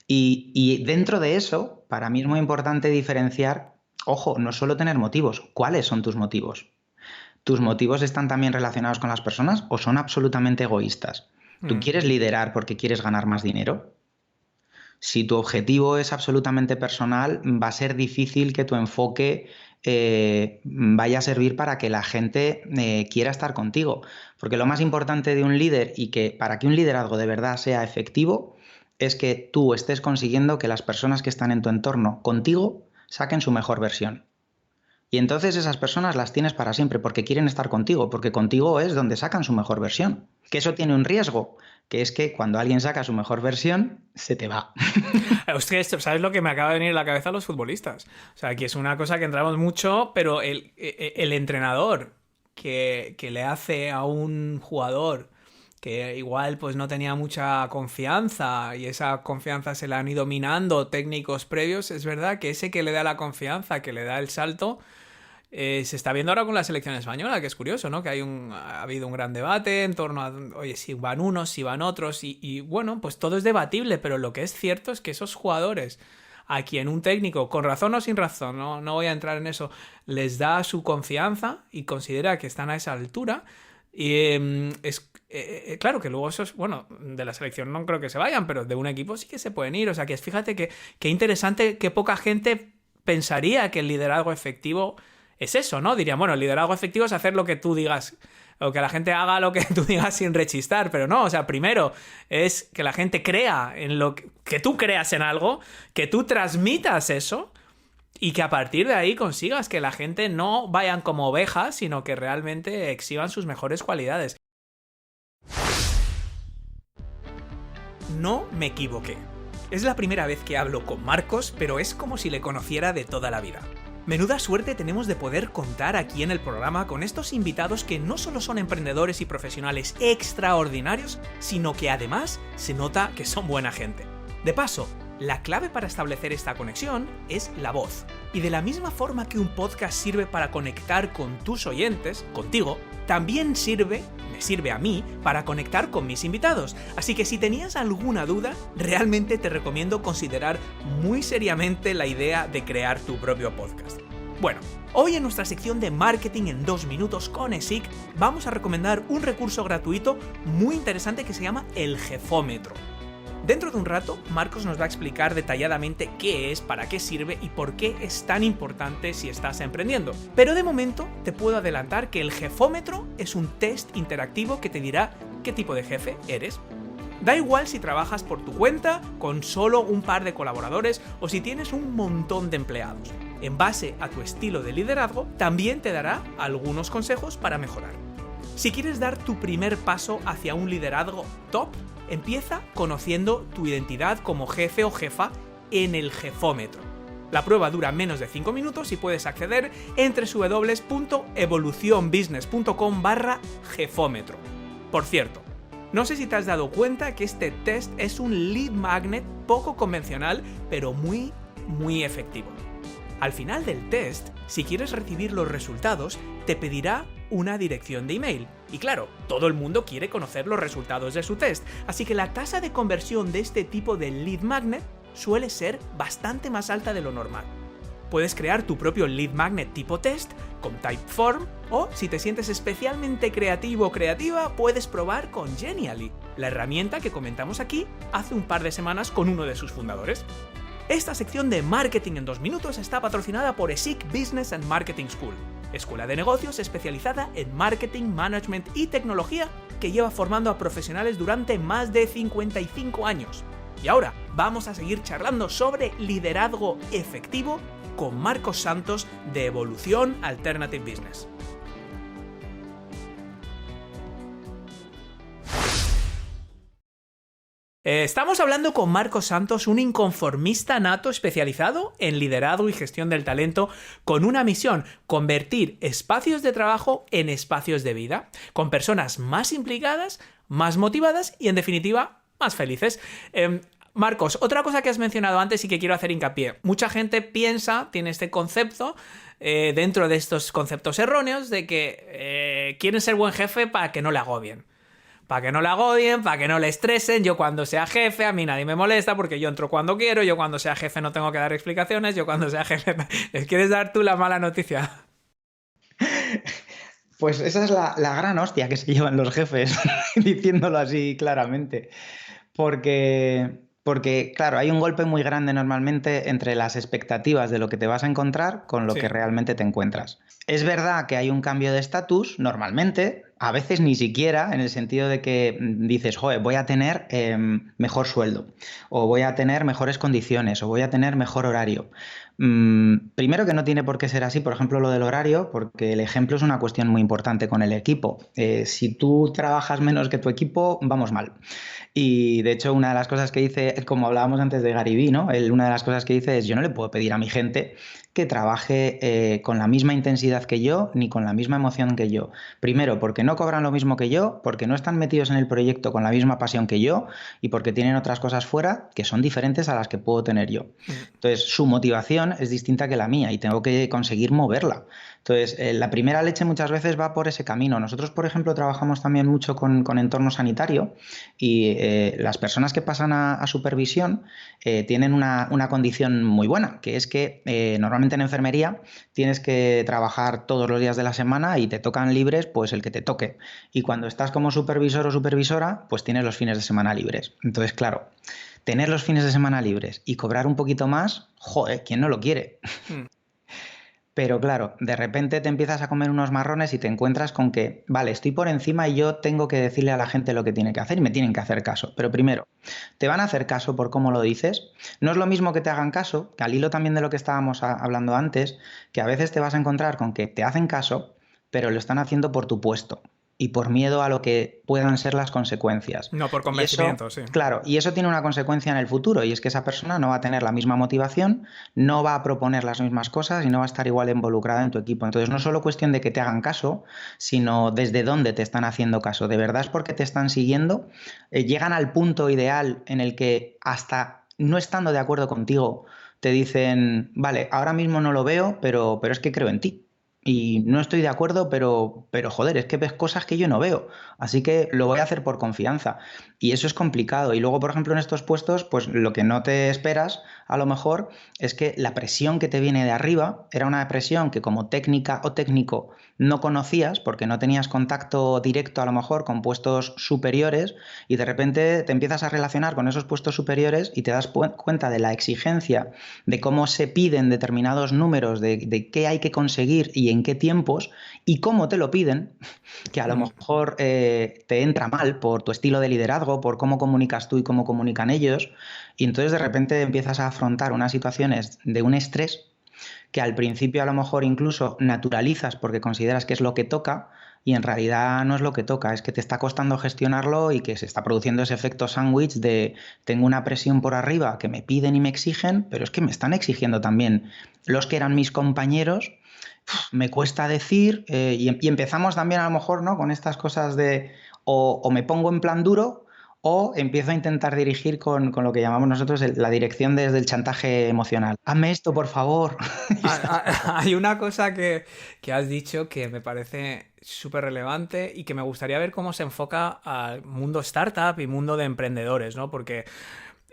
Y dentro de eso, para mí es muy importante diferenciar, ojo, no solo tener motivos, ¿cuáles son tus motivos? ¿Tus motivos están también relacionados con las personas o son absolutamente egoístas? ¿Tú quieres liderar porque quieres ganar más dinero? Si tu objetivo es absolutamente personal, va a ser difícil que tu enfoque vaya a servir para que la gente quiera estar contigo. Porque lo más importante de un líder y que para que un liderazgo de verdad sea efectivo es que tú estés consiguiendo que las personas que están en tu entorno contigo saquen su mejor versión. Y entonces esas personas las tienes para siempre porque quieren estar contigo, porque contigo es donde sacan su mejor versión. Que eso tiene un riesgo, que es que cuando alguien saca su mejor versión, se te va. Hostia, ¿sabes lo que me acaba de venir a la cabeza a los futbolistas? O sea, que es una cosa que entramos mucho, pero el entrenador que le hace a un jugador que igual pues no tenía mucha confianza y esa confianza se la han ido minando técnicos previos, es verdad que ese que le da la confianza, que le da el salto, se está viendo ahora con la selección española, que es curioso, ¿no? Que ha habido un gran debate en torno a, oye, si van unos, si van otros, y bueno, pues todo es debatible, pero lo que es cierto es que esos jugadores a quien un técnico, con razón o sin razón, no voy a entrar en eso, les da su confianza y considera que están a esa altura. Y claro que luego esos, bueno, de la selección no creo que se vayan, pero de un equipo sí que se pueden ir. O sea, que fíjate que interesante, que poca gente pensaría que el liderazgo efectivo es eso, ¿no? Dirían, bueno, el liderazgo efectivo es hacer lo que tú digas, o que la gente haga lo que tú digas sin rechistar, pero no, o sea, primero es que la gente crea en lo que tú creas en algo, que tú transmitas eso y que a partir de ahí consigas que la gente no vayan como ovejas, sino que realmente exhiban sus mejores cualidades. No me equivoqué. Es la primera vez que hablo con Marcos, pero es como si le conociera de toda la vida. Menuda suerte tenemos de poder contar aquí en el programa con estos invitados que no solo son emprendedores y profesionales extraordinarios, sino que además se nota que son buena gente. De paso, La clave para establecer esta conexión es la voz. Y de la misma forma que un podcast sirve para conectar con tus oyentes, contigo, también me sirve a mí para conectar con mis invitados. Así que si tenías alguna duda, realmente te recomiendo considerar muy seriamente la idea de crear tu propio podcast. Bueno, hoy en nuestra sección de Marketing en 2 minutos con ESIC vamos a recomendar un recurso gratuito muy interesante que se llama el Jefómetro. Dentro de un rato, Marcos nos va a explicar detalladamente qué es, para qué sirve y por qué es tan importante si estás emprendiendo. Pero de momento te puedo adelantar que el Jefómetro es un test interactivo que te dirá qué tipo de jefe eres. Da igual si trabajas por tu cuenta, con solo un par de colaboradores o si tienes un montón de empleados. En base a tu estilo de liderazgo, también te dará algunos consejos para mejorar. Si quieres dar tu primer paso hacia un liderazgo top, empieza conociendo tu identidad como jefe o jefa en el Jefómetro. La prueba dura menos de 5 minutos y puedes acceder en www.evolucionbusiness.com/jefómetro. Por cierto, no sé si te has dado cuenta que este test es un lead magnet poco convencional, pero muy efectivo. Al final del test, si quieres recibir los resultados, te pedirá una dirección de email. Y claro, todo el mundo quiere conocer los resultados de su test, así que la tasa de conversión de este tipo de lead magnet suele ser bastante más alta de lo normal. Puedes crear tu propio lead magnet tipo test con Typeform o, si te sientes especialmente creativo o creativa, puedes probar con Genially, la herramienta que comentamos aquí hace un par de semanas con uno de sus fundadores. Esta sección de Marketing en 2 minutos está patrocinada por ESIC Business and Marketing School, escuela de negocios especializada en marketing, management y tecnología que lleva formando a profesionales durante más de 55 años. Y ahora vamos a seguir charlando sobre liderazgo efectivo con Marcos Santos de Evolución Alternative Business. Estamos hablando con Marcos Santos, un inconformista nato especializado en liderazgo y gestión del talento, con una misión: convertir espacios de trabajo en espacios de vida, con personas más implicadas, más motivadas y, en definitiva, más felices. Marcos, otra cosa que has mencionado antes y que quiero hacer hincapié. Mucha gente tiene este concepto, dentro de estos conceptos erróneos, de que quieren ser buen jefe para que no le agobien. Para que no le agobien, para que no le estresen. Yo cuando sea jefe, a mí nadie me molesta porque yo entro cuando quiero. Yo cuando sea jefe no tengo que dar explicaciones. Yo cuando sea jefe... ¿Les quieres dar tú la mala noticia? Pues esa es la gran hostia que se llevan los jefes, diciéndolo así claramente. Porque, claro, hay un golpe muy grande normalmente entre las expectativas de lo que te vas a encontrar con lo que realmente te encuentras. Es verdad que hay un cambio de estatus, normalmente, a veces ni siquiera, en el sentido de que dices, joder, voy a tener mejor sueldo, o voy a tener mejores condiciones, o voy a tener mejor horario. Primero, que no tiene por qué ser así, por ejemplo, lo del horario, porque el ejemplo es una cuestión muy importante con el equipo. Si tú trabajas menos que tu equipo, vamos mal. Y de hecho, una de las cosas que dice, como hablábamos antes de Gary Vee, ¿no? Una de las cosas que dice es: yo no le puedo pedir a mi gente que trabaje con la misma intensidad que yo, ni con la misma emoción que yo. Primero, porque no cobran lo mismo que yo, porque no están metidos en el proyecto con la misma pasión que yo y porque tienen otras cosas fuera que son diferentes a las que puedo tener yo. Entonces, su motivación es distinta que la mía y tengo que conseguir moverla. Entonces, la primera leche muchas veces va por ese camino. Nosotros, por ejemplo, trabajamos también mucho con entorno sanitario y las personas que pasan a supervisión tienen una condición muy buena, que es que normalmente en enfermería tienes que trabajar todos los días de la semana y te tocan libres pues el que te toque. Y cuando estás como supervisor o supervisora, pues tienes los fines de semana libres. Entonces, claro, tener los fines de semana libres y cobrar un poquito más, joder, ¿quién no lo quiere? Pero claro, de repente te empiezas a comer unos marrones y te encuentras con que, vale, estoy por encima y yo tengo que decirle a la gente lo que tiene que hacer y me tienen que hacer caso. Pero primero, ¿te van a hacer caso por cómo lo dices? No es lo mismo que te hagan caso, que al hilo también de lo que estábamos hablando antes, que a veces te vas a encontrar con que te hacen caso, pero lo están haciendo por tu puesto y por miedo a lo que puedan ser las consecuencias. No por convencimiento, sí. Claro, y eso tiene una consecuencia en el futuro, y es que esa persona no va a tener la misma motivación, no va a proponer las mismas cosas y no va a estar igual involucrada en tu equipo. Entonces, no es solo cuestión de que te hagan caso, sino desde dónde te están haciendo caso. ¿De verdad es porque te están siguiendo? Llegan al punto ideal en el que hasta no estando de acuerdo contigo, te dicen, vale, ahora mismo no lo veo, pero es que creo en ti. Y no estoy de acuerdo, pero joder, es que ves cosas que yo no veo. Así que lo voy a hacer por confianza. Y eso es complicado. Y luego, por ejemplo, en estos puestos, pues lo que no te esperas, a lo mejor, es que la presión que te viene de arriba era una presión que como técnica o técnico no conocías porque no tenías contacto directo a lo mejor con puestos superiores y de repente te empiezas a relacionar con esos puestos superiores y te das cuenta de la exigencia, de cómo se piden determinados números, de qué hay que conseguir y en qué tiempos y cómo te lo piden, que a lo mejor te entra mal por tu estilo de liderazgo, por cómo comunicas tú y cómo comunican ellos, y entonces de repente empiezas a afrontar unas situaciones de un estrés que al principio a lo mejor incluso naturalizas porque consideras que es lo que toca y en realidad no es lo que toca, es que te está costando gestionarlo y que se está produciendo ese efecto sándwich de tengo una presión por arriba que me piden y me exigen, pero es que me están exigiendo también los que eran mis compañeros. Me cuesta decir y empezamos también a lo mejor, ¿no?, con estas cosas de o me pongo en plan duro o empiezo a intentar dirigir con lo que llamamos nosotros la dirección desde el chantaje emocional. Hazme esto, por favor. Hay una cosa que has dicho que me parece súper relevante y que me gustaría ver cómo se enfoca al mundo startup y mundo de emprendedores, ¿no? Porque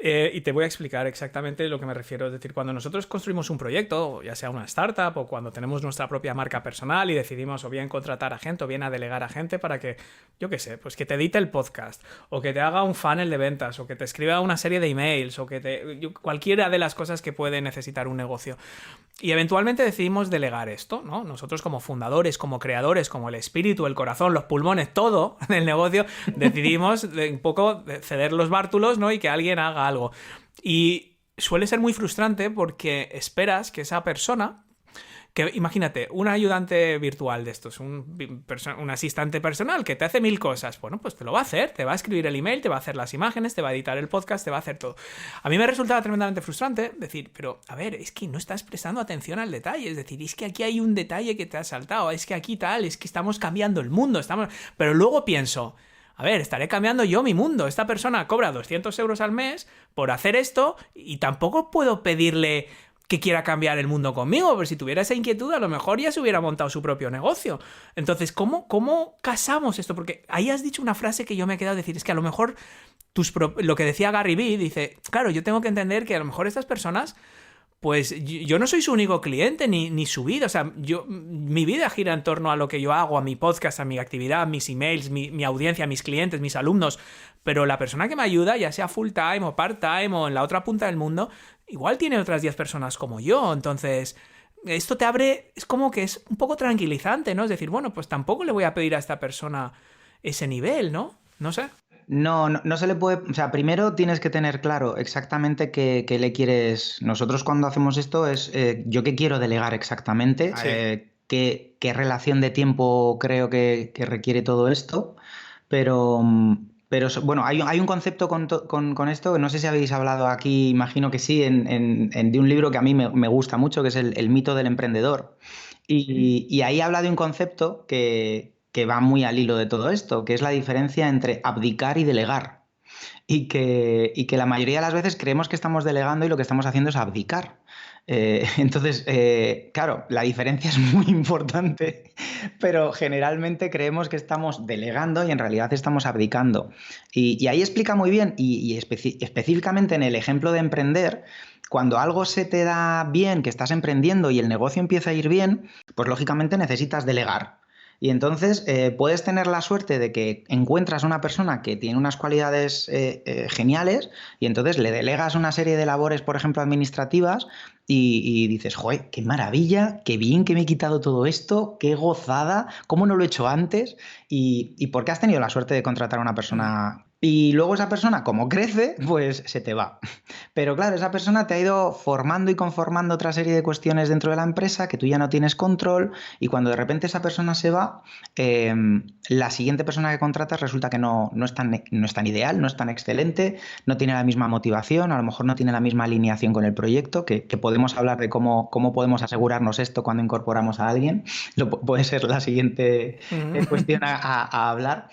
y te voy a explicar exactamente lo que me refiero. Es decir, cuando nosotros construimos un proyecto, ya sea una startup o cuando tenemos nuestra propia marca personal y decidimos o bien contratar a gente o bien a delegar a gente para que, yo qué sé, pues que te edite el podcast o que te haga un funnel de ventas o que te escriba una serie de emails o que cualquiera de las cosas que puede necesitar un negocio. Y eventualmente decidimos delegar esto, ¿no? Nosotros como fundadores, como creadores, como el espíritu, el corazón, los pulmones, todo del negocio, decidimos un poco ceder los bártulos, ¿no? Y que alguien haga algo. Y suele ser muy frustrante porque esperas que esa persona, que imagínate, un ayudante virtual de estos, un asistente personal que te hace 1000 cosas, bueno, pues te lo va a hacer, te va a escribir el email, te va a hacer las imágenes, te va a editar el podcast, te va a hacer todo. A mí me resultaba tremendamente frustrante decir, pero a ver, es que no estás prestando atención al detalle, es decir, es que aquí hay un detalle que te has saltado, es que aquí tal, es que estamos cambiando el mundo, pero luego pienso, a ver, estaré cambiando yo mi mundo. Esta persona cobra 200 euros al mes por hacer esto y tampoco puedo pedirle que quiera cambiar el mundo conmigo, pero si tuviera esa inquietud a lo mejor ya se hubiera montado su propio negocio. Entonces, ¿cómo casamos esto? Porque ahí has dicho una frase que yo me he quedado a decir, es que a lo mejor lo que decía Gary Vee, dice, claro, yo tengo que entender que a lo mejor estas personas, pues yo no soy su único cliente ni su vida, o sea, mi vida gira en torno a lo que yo hago, a mi podcast, a mi actividad, mis emails, mi audiencia, mis clientes, mis alumnos, pero la persona que me ayuda, ya sea full time o part time o en la otra punta del mundo, igual tiene otras 10 personas como yo, entonces esto te abre, es como que es un poco tranquilizante, ¿no? Es decir, bueno, pues tampoco le voy a pedir a esta persona ese nivel, ¿no? No sé. No se le puede, o sea, primero tienes que tener claro exactamente qué le quieres. Nosotros cuando hacemos esto es yo qué quiero delegar exactamente, Sí. qué relación de tiempo creo que requiere todo esto, pero bueno, hay un concepto con esto, no sé si habéis hablado aquí, imagino que sí, de un libro que a mí me gusta mucho, que es el mito del emprendedor. Y ahí habla de un concepto que va muy al hilo de todo esto, que es la diferencia entre abdicar y delegar. Y que la mayoría de las veces creemos que estamos delegando y lo que estamos haciendo es abdicar. Entonces, claro, la diferencia es muy importante, pero generalmente creemos que estamos delegando y en realidad estamos abdicando. Y ahí explica muy bien, y específicamente en el ejemplo de emprender, cuando algo se te da bien, que estás emprendiendo y el negocio empieza a ir bien, pues lógicamente necesitas delegar. Y entonces puedes tener la suerte de que encuentras una persona que tiene unas cualidades geniales y entonces le delegas una serie de labores, por ejemplo, administrativas y dices, joder, qué maravilla, qué bien que me he quitado todo esto, qué gozada, cómo no lo he hecho antes y porque has tenido la suerte de contratar a una persona. Y luego esa persona, como crece, pues se te va. Pero claro, esa persona te ha ido formando y conformando otra serie de cuestiones dentro de la empresa que tú ya no tienes control y cuando de repente esa persona se va, la siguiente persona que contratas resulta que no es tan ideal, no es tan excelente, no tiene la misma motivación, a lo mejor no tiene la misma alineación con el proyecto, que podemos hablar de cómo podemos asegurarnos esto cuando incorporamos a alguien. Puede ser la siguiente cuestión a hablar.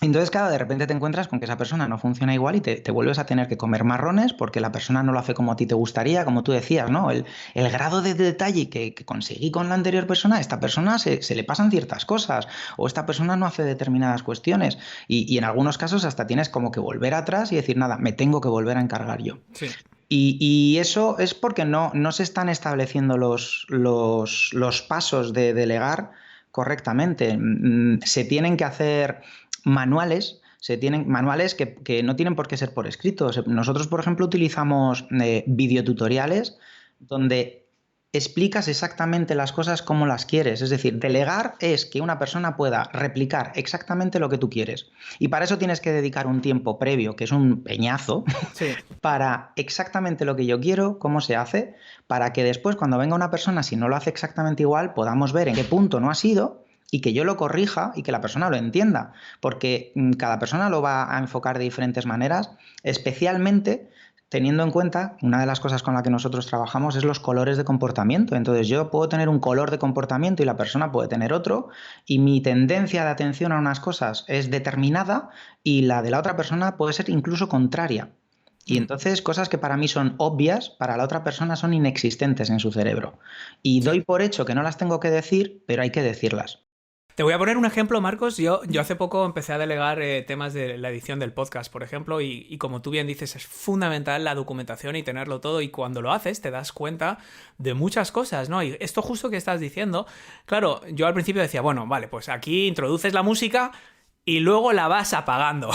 Entonces, claro, de repente te encuentras con que esa persona no funciona igual y te vuelves a tener que comer marrones porque la persona no lo hace como a ti te gustaría, como tú decías, ¿no? El grado de detalle que conseguí con la anterior persona, a esta persona se le pasan ciertas cosas o esta persona no hace determinadas cuestiones y en algunos casos hasta tienes como que volver atrás y decir, nada, me tengo que volver a encargar yo. Sí. Y eso es porque no se están estableciendo los pasos de delegar correctamente. Se tienen que hacer manuales que no tienen por qué ser por escrito. Nosotros, por ejemplo, utilizamos videotutoriales donde explicas exactamente las cosas como las quieres. Es decir, delegar es que una persona pueda replicar exactamente lo que tú quieres. Y para eso tienes que dedicar un tiempo previo, que es un peñazo, Sí. para exactamente lo que yo quiero, cómo se hace, para que después cuando venga una persona, si no lo hace exactamente igual, podamos ver en qué punto no ha sido y que yo lo corrija y que la persona lo entienda, porque cada persona lo va a enfocar de diferentes maneras, especialmente teniendo en cuenta, una de las cosas con las que nosotros trabajamos es los colores de comportamiento. Entonces yo puedo tener un color de comportamiento y la persona puede tener otro, y mi tendencia de atención a unas cosas es determinada y la de la otra persona puede ser incluso contraria. Y entonces cosas que para mí son obvias, para la otra persona son inexistentes en su cerebro. Y Sí. doy por hecho que no las tengo que decir, pero hay que decirlas. Te voy a poner un ejemplo, Marcos. Yo hace poco empecé a delegar temas de la edición del podcast, por ejemplo, y como tú bien dices, es fundamental la documentación y tenerlo todo, y cuando lo haces te das cuenta de muchas cosas, ¿no? Y esto justo que estás diciendo, claro, yo al principio decía, bueno, vale, pues aquí introduces la música y luego la vas apagando.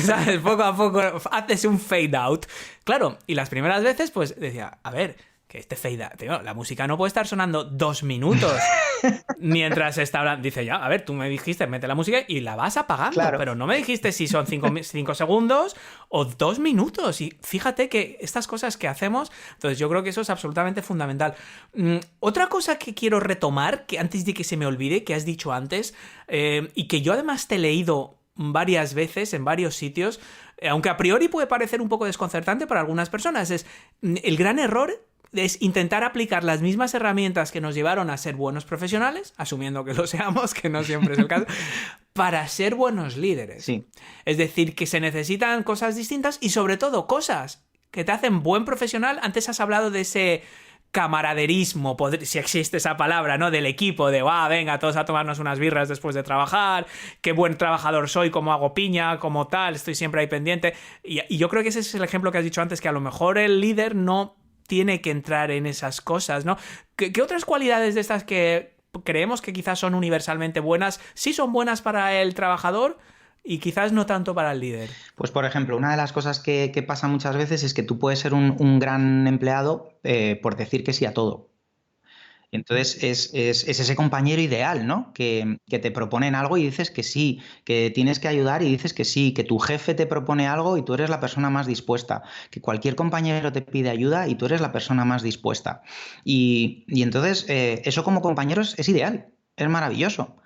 ¿Sabes? Poco a poco haces un fade out. Claro, y las primeras veces pues decía, a ver, que este fade out, tío, la música no puede estar sonando 2 minutos mientras está hablando. Dice, ya, a ver, tú me dijiste, mete la música y la vas apagando, Claro. pero no me dijiste si son 5 segundos o 2 minutos. Y fíjate que estas cosas que hacemos, entonces yo creo que eso es absolutamente fundamental. Otra cosa que quiero retomar, que antes de que se me olvide, que has dicho antes, y que yo además te he leído varias veces en varios sitios, aunque a priori puede parecer un poco desconcertante para algunas personas, es el gran error es intentar aplicar las mismas herramientas que nos llevaron a ser buenos profesionales, asumiendo que lo seamos, que no siempre es el caso, para ser buenos líderes. Sí. Es decir, que se necesitan cosas distintas y sobre todo cosas que te hacen buen profesional. Antes has hablado de ese camaraderismo, si existe esa palabra, ¿no? Del equipo, de, venga, todos a tomarnos unas birras después de trabajar, qué buen trabajador soy, cómo hago piña, como tal, estoy siempre ahí pendiente. Y yo creo que ese es el ejemplo que has dicho antes, que a lo mejor el líder no tiene que entrar en esas cosas, ¿no? ¿Qué otras cualidades de estas que creemos que quizás son universalmente buenas, sí son buenas para el trabajador y quizás no tanto para el líder? Pues, por ejemplo, una de las cosas que pasa muchas veces es que tú puedes ser un gran empleado por decir que sí a todo. Entonces es ese compañero ideal, ¿no? Que te proponen algo y dices que sí, que tienes que ayudar y dices que sí, que tu jefe te propone algo y tú eres la persona más dispuesta, que cualquier compañero te pide ayuda y tú eres la persona más dispuesta. Y entonces eso como compañero es ideal, es maravilloso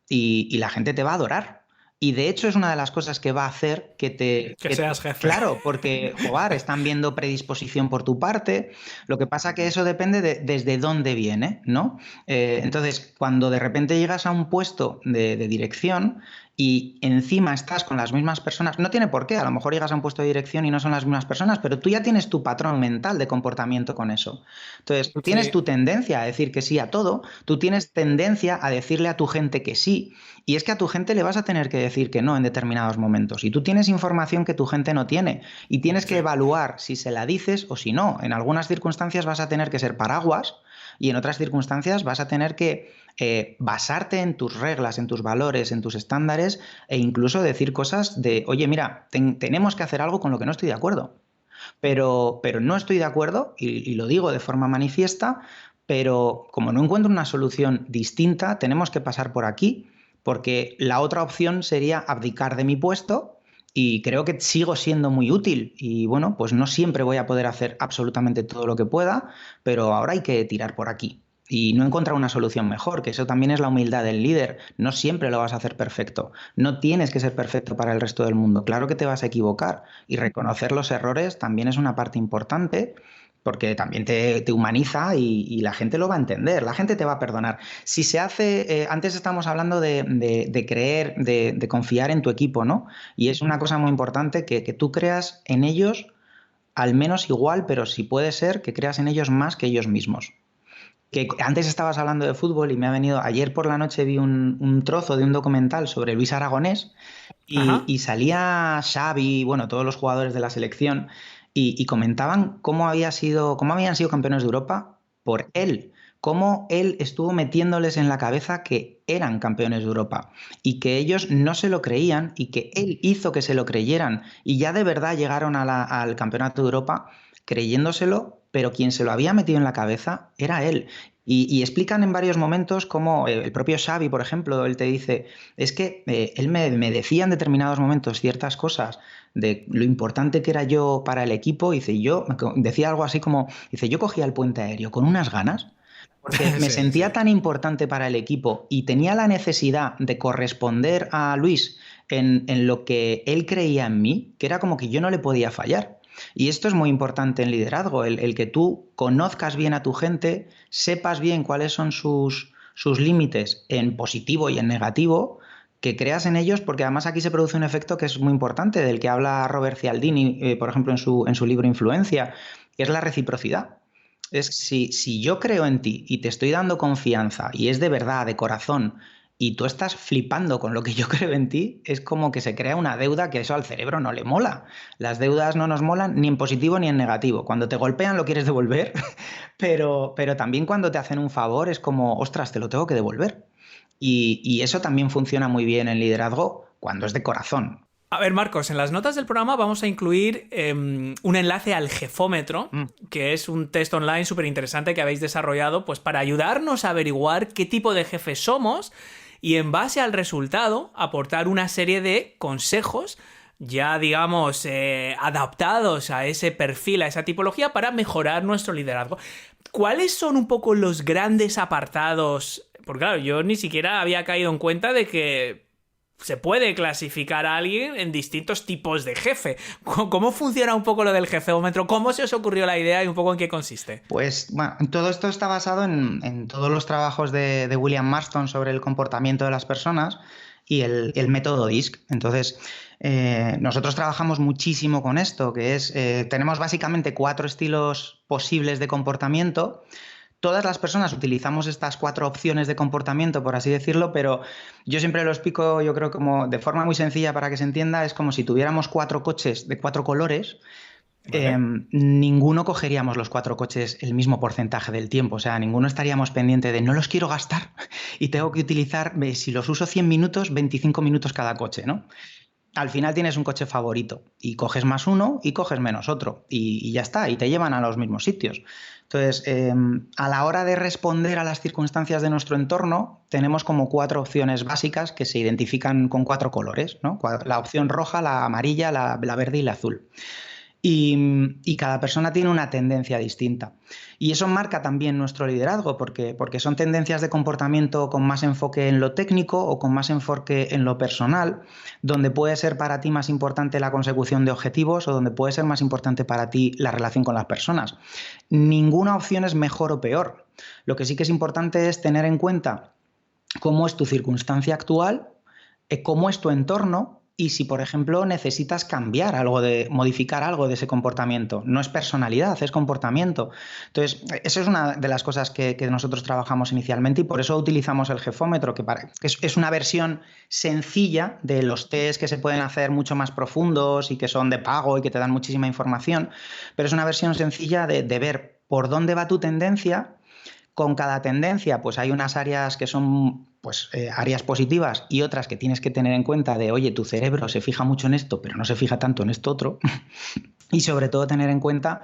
y la gente te va a adorar. Y de hecho es una de las cosas que va a hacer que seas jefe. Claro, porque, joder, están viendo predisposición por tu parte. Lo que pasa que eso depende de desde dónde viene, ¿no? Entonces, cuando de repente llegas a un puesto de dirección y encima estás con las mismas personas, no tiene por qué, a lo mejor llegas a un puesto de dirección y no son las mismas personas, pero tú ya tienes tu patrón mental de comportamiento con eso. Entonces, tú tienes tu tendencia a decir que sí a todo, tú tienes tendencia a decirle a tu gente que sí, y es que a tu gente le vas a tener que decir que no en determinados momentos, y tú tienes información que tu gente no tiene, y tienes que evaluar si se la dices o si no. En algunas circunstancias vas a tener que ser paraguas, y en otras circunstancias vas a tener que basarte en tus reglas, en tus valores, en tus estándares e incluso decir cosas de, oye, mira, tenemos que hacer algo con lo que no estoy de acuerdo. Pero no estoy de acuerdo y lo digo de forma manifiesta, pero como no encuentro una solución distinta, tenemos que pasar por aquí, porque la otra opción sería abdicar de mi puesto y creo que sigo siendo muy útil y bueno, pues no siempre voy a poder hacer absolutamente todo lo que pueda, pero ahora hay que tirar por aquí. Y no encontrar una solución mejor, que eso también es la humildad del líder. No siempre lo vas a hacer perfecto. No tienes que ser perfecto para el resto del mundo. Claro que te vas a equivocar y reconocer los errores también es una parte importante, porque también te humaniza y la gente lo va a entender, la gente te va a perdonar. Si se hace, antes estamos hablando de creer, de confiar en tu equipo, ¿no? Y es una cosa muy importante que tú creas en ellos al menos igual, pero si puede ser que creas en ellos más que ellos mismos. Que antes estabas hablando de fútbol y me ha venido, ayer por la noche vi un trozo de un documental sobre Luis Aragonés Ajá. y salía Xavi, bueno, todos los jugadores de la selección y comentaban cómo cómo habían sido campeones de Europa por él, cómo él estuvo metiéndoles en la cabeza que eran campeones de Europa y que ellos no se lo creían y que él hizo que se lo creyeran y ya de verdad llegaron al campeonato de Europa creyéndoselo, pero quien se lo había metido en la cabeza era él. Y explican en varios momentos cómo el propio Xavi, por ejemplo, él te dice, es que él me decía en determinados momentos ciertas cosas de lo importante que era yo para el equipo, y dice, yo decía algo así como, dice, yo cogía el puente aéreo con unas ganas, porque me Sí, sí. sentía tan importante para el equipo y tenía la necesidad de corresponder a Luis en lo que él creía en mí, que era como que yo no le podía fallar. Y esto es muy importante en liderazgo, el que tú conozcas bien a tu gente, sepas bien cuáles son sus límites en positivo y en negativo, que creas en ellos, porque además aquí se produce un efecto que es muy importante, del que habla Robert Cialdini, por ejemplo, en su libro Influencia, que es la reciprocidad. Es si yo creo en ti y te estoy dando confianza y es de verdad, de corazón, y tú estás flipando con lo que yo creo en ti, es como que se crea una deuda que eso al cerebro no le mola. Las deudas no nos molan ni en positivo ni en negativo. Cuando te golpean lo quieres devolver, pero también cuando te hacen un favor es como, ostras, te lo tengo que devolver. Y eso también funciona muy bien en liderazgo cuando es de corazón. A ver, Marcos, en las notas del programa vamos a incluir un enlace al Jefómetro, Mm, que es un test online súper interesante que habéis desarrollado pues, para ayudarnos a averiguar qué tipo de jefes somos y en base al resultado aportar una serie de consejos ya digamos adaptados a ese perfil, a esa tipología para mejorar nuestro liderazgo. ¿Cuáles son un poco los grandes apartados? Porque claro, yo ni siquiera había caído en cuenta de que se puede clasificar a alguien en distintos tipos de jefe. ¿Cómo funciona un poco lo del jefeómetro? ¿Cómo se os ocurrió la idea y un poco en qué consiste? Pues bueno, todo esto está basado en todos los trabajos de William Marston sobre el comportamiento de las personas y el método DISC. Entonces, nosotros trabajamos muchísimo con esto, que es, tenemos básicamente 4 estilos posibles de comportamiento. Todas las personas utilizamos estas 4 opciones de comportamiento, por así decirlo, pero yo siempre lo explico, yo creo, como de forma muy sencilla para que se entienda, es como si tuviéramos 4 coches de 4 colores. ¿Vale? Ninguno cogeríamos los 4 coches el mismo porcentaje del tiempo, o sea, ninguno estaríamos pendiente de no los quiero gastar y tengo que utilizar, si los uso 100 minutos, 25 minutos cada coche, ¿no? Al final tienes un coche favorito y coges más uno y coges menos otro y ya está, y te llevan a los mismos sitios. Entonces, a la hora de responder a las circunstancias de nuestro entorno, tenemos como 4 opciones básicas que se identifican con 4 colores, ¿no? La opción roja, la amarilla, la verde y la azul. Y cada persona tiene una tendencia distinta. Y eso marca también nuestro liderazgo, porque son tendencias de comportamiento con más enfoque en lo técnico o con más enfoque en lo personal, donde puede ser para ti más importante la consecución de objetivos o donde puede ser más importante para ti la relación con las personas. Ninguna opción es mejor o peor. Lo que sí que es importante es tener en cuenta cómo es tu circunstancia actual, cómo es tu entorno y si, por ejemplo, necesitas cambiar algo, modificar algo de ese comportamiento. No es personalidad, es comportamiento. Entonces, eso es una de las cosas que nosotros trabajamos inicialmente y por eso utilizamos el jefómetro, que es una versión sencilla de los test que se pueden hacer mucho más profundos y que son de pago y que te dan muchísima información, pero es una versión sencilla de ver por dónde va tu tendencia. Con cada tendencia, pues hay unas áreas que son pues, áreas positivas y otras que tienes que tener en cuenta de, oye, tu cerebro se fija mucho en esto, pero no se fija tanto en esto otro. Y sobre todo tener en cuenta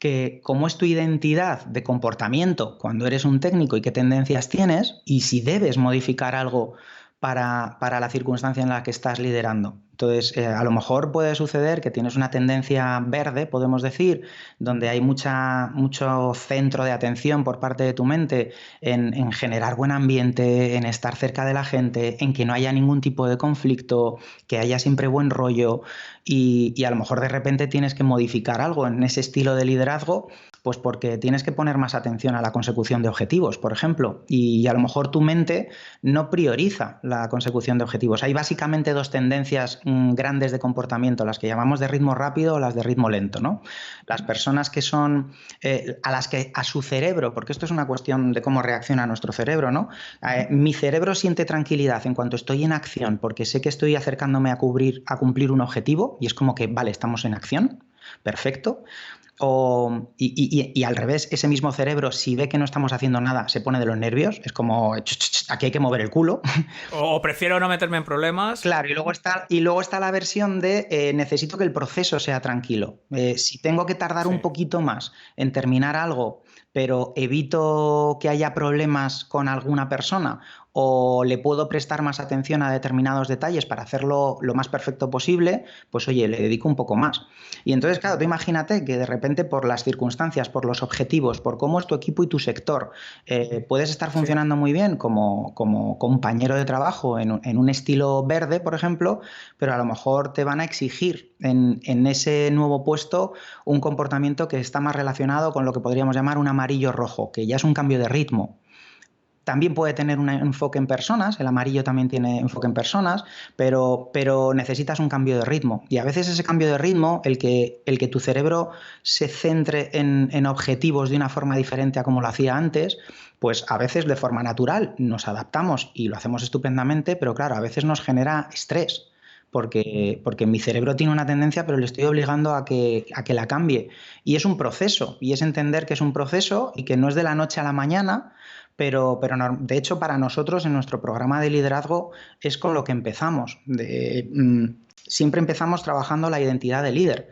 que cómo es tu identidad de comportamiento cuando eres un técnico y qué tendencias tienes y si debes modificar algo para la circunstancia en la que estás liderando. Entonces, a lo mejor puede suceder que tienes una tendencia verde, podemos decir, donde hay mucho centro de atención por parte de tu mente en generar buen ambiente, en estar cerca de la gente, en que no haya ningún tipo de conflicto, que haya siempre buen rollo y a lo mejor de repente tienes que modificar algo en ese estilo de liderazgo, pues porque tienes que poner más atención a la consecución de objetivos, por ejemplo, y a lo mejor tu mente no prioriza la consecución de objetivos. Hay básicamente dos tendencias grandes de comportamiento, las que llamamos de ritmo rápido o las de ritmo lento, ¿no? Las personas que son, a las que a su cerebro, porque esto es una cuestión de cómo reacciona nuestro cerebro, ¿no? Mi cerebro siente tranquilidad en cuanto estoy en acción, porque sé que estoy acercándome a cumplir un objetivo y es como que, vale, estamos en acción, perfecto. Y al revés, ese mismo cerebro, si ve que no estamos haciendo nada, se pone de los nervios, es como, aquí hay que mover el culo. O prefiero no meterme en problemas. Claro, y luego está la versión de necesito que el proceso sea tranquilo. Si tengo que tardar un poquito más en terminar algo, pero evito que haya problemas con alguna persona o le puedo prestar más atención a determinados detalles para hacerlo lo más perfecto posible, pues oye, le dedico un poco más. Y entonces, claro, tú imagínate que de repente por las circunstancias, por los objetivos, por cómo es tu equipo y tu sector, puedes estar funcionando muy bien como compañero de trabajo en un estilo verde, por ejemplo, pero a lo mejor te van a exigir en ese nuevo puesto un comportamiento que está más relacionado con lo que podríamos llamar un amarillo-rojo, que ya es un cambio de ritmo. También puede tener un enfoque en personas, el amarillo también tiene enfoque en personas, pero necesitas un cambio de ritmo. Y a veces ese cambio de ritmo, el que tu cerebro se centre en objetivos de una forma diferente a como lo hacía antes, pues a veces de forma natural nos adaptamos y lo hacemos estupendamente, pero claro, a veces nos genera estrés. Porque mi cerebro tiene una tendencia, pero le estoy obligando a que la cambie. Y es un proceso, y es entender que es un proceso y que no es de la noche a la mañana, pero de hecho para nosotros en nuestro programa de liderazgo es con lo que empezamos. Siempre empezamos trabajando la identidad de líder.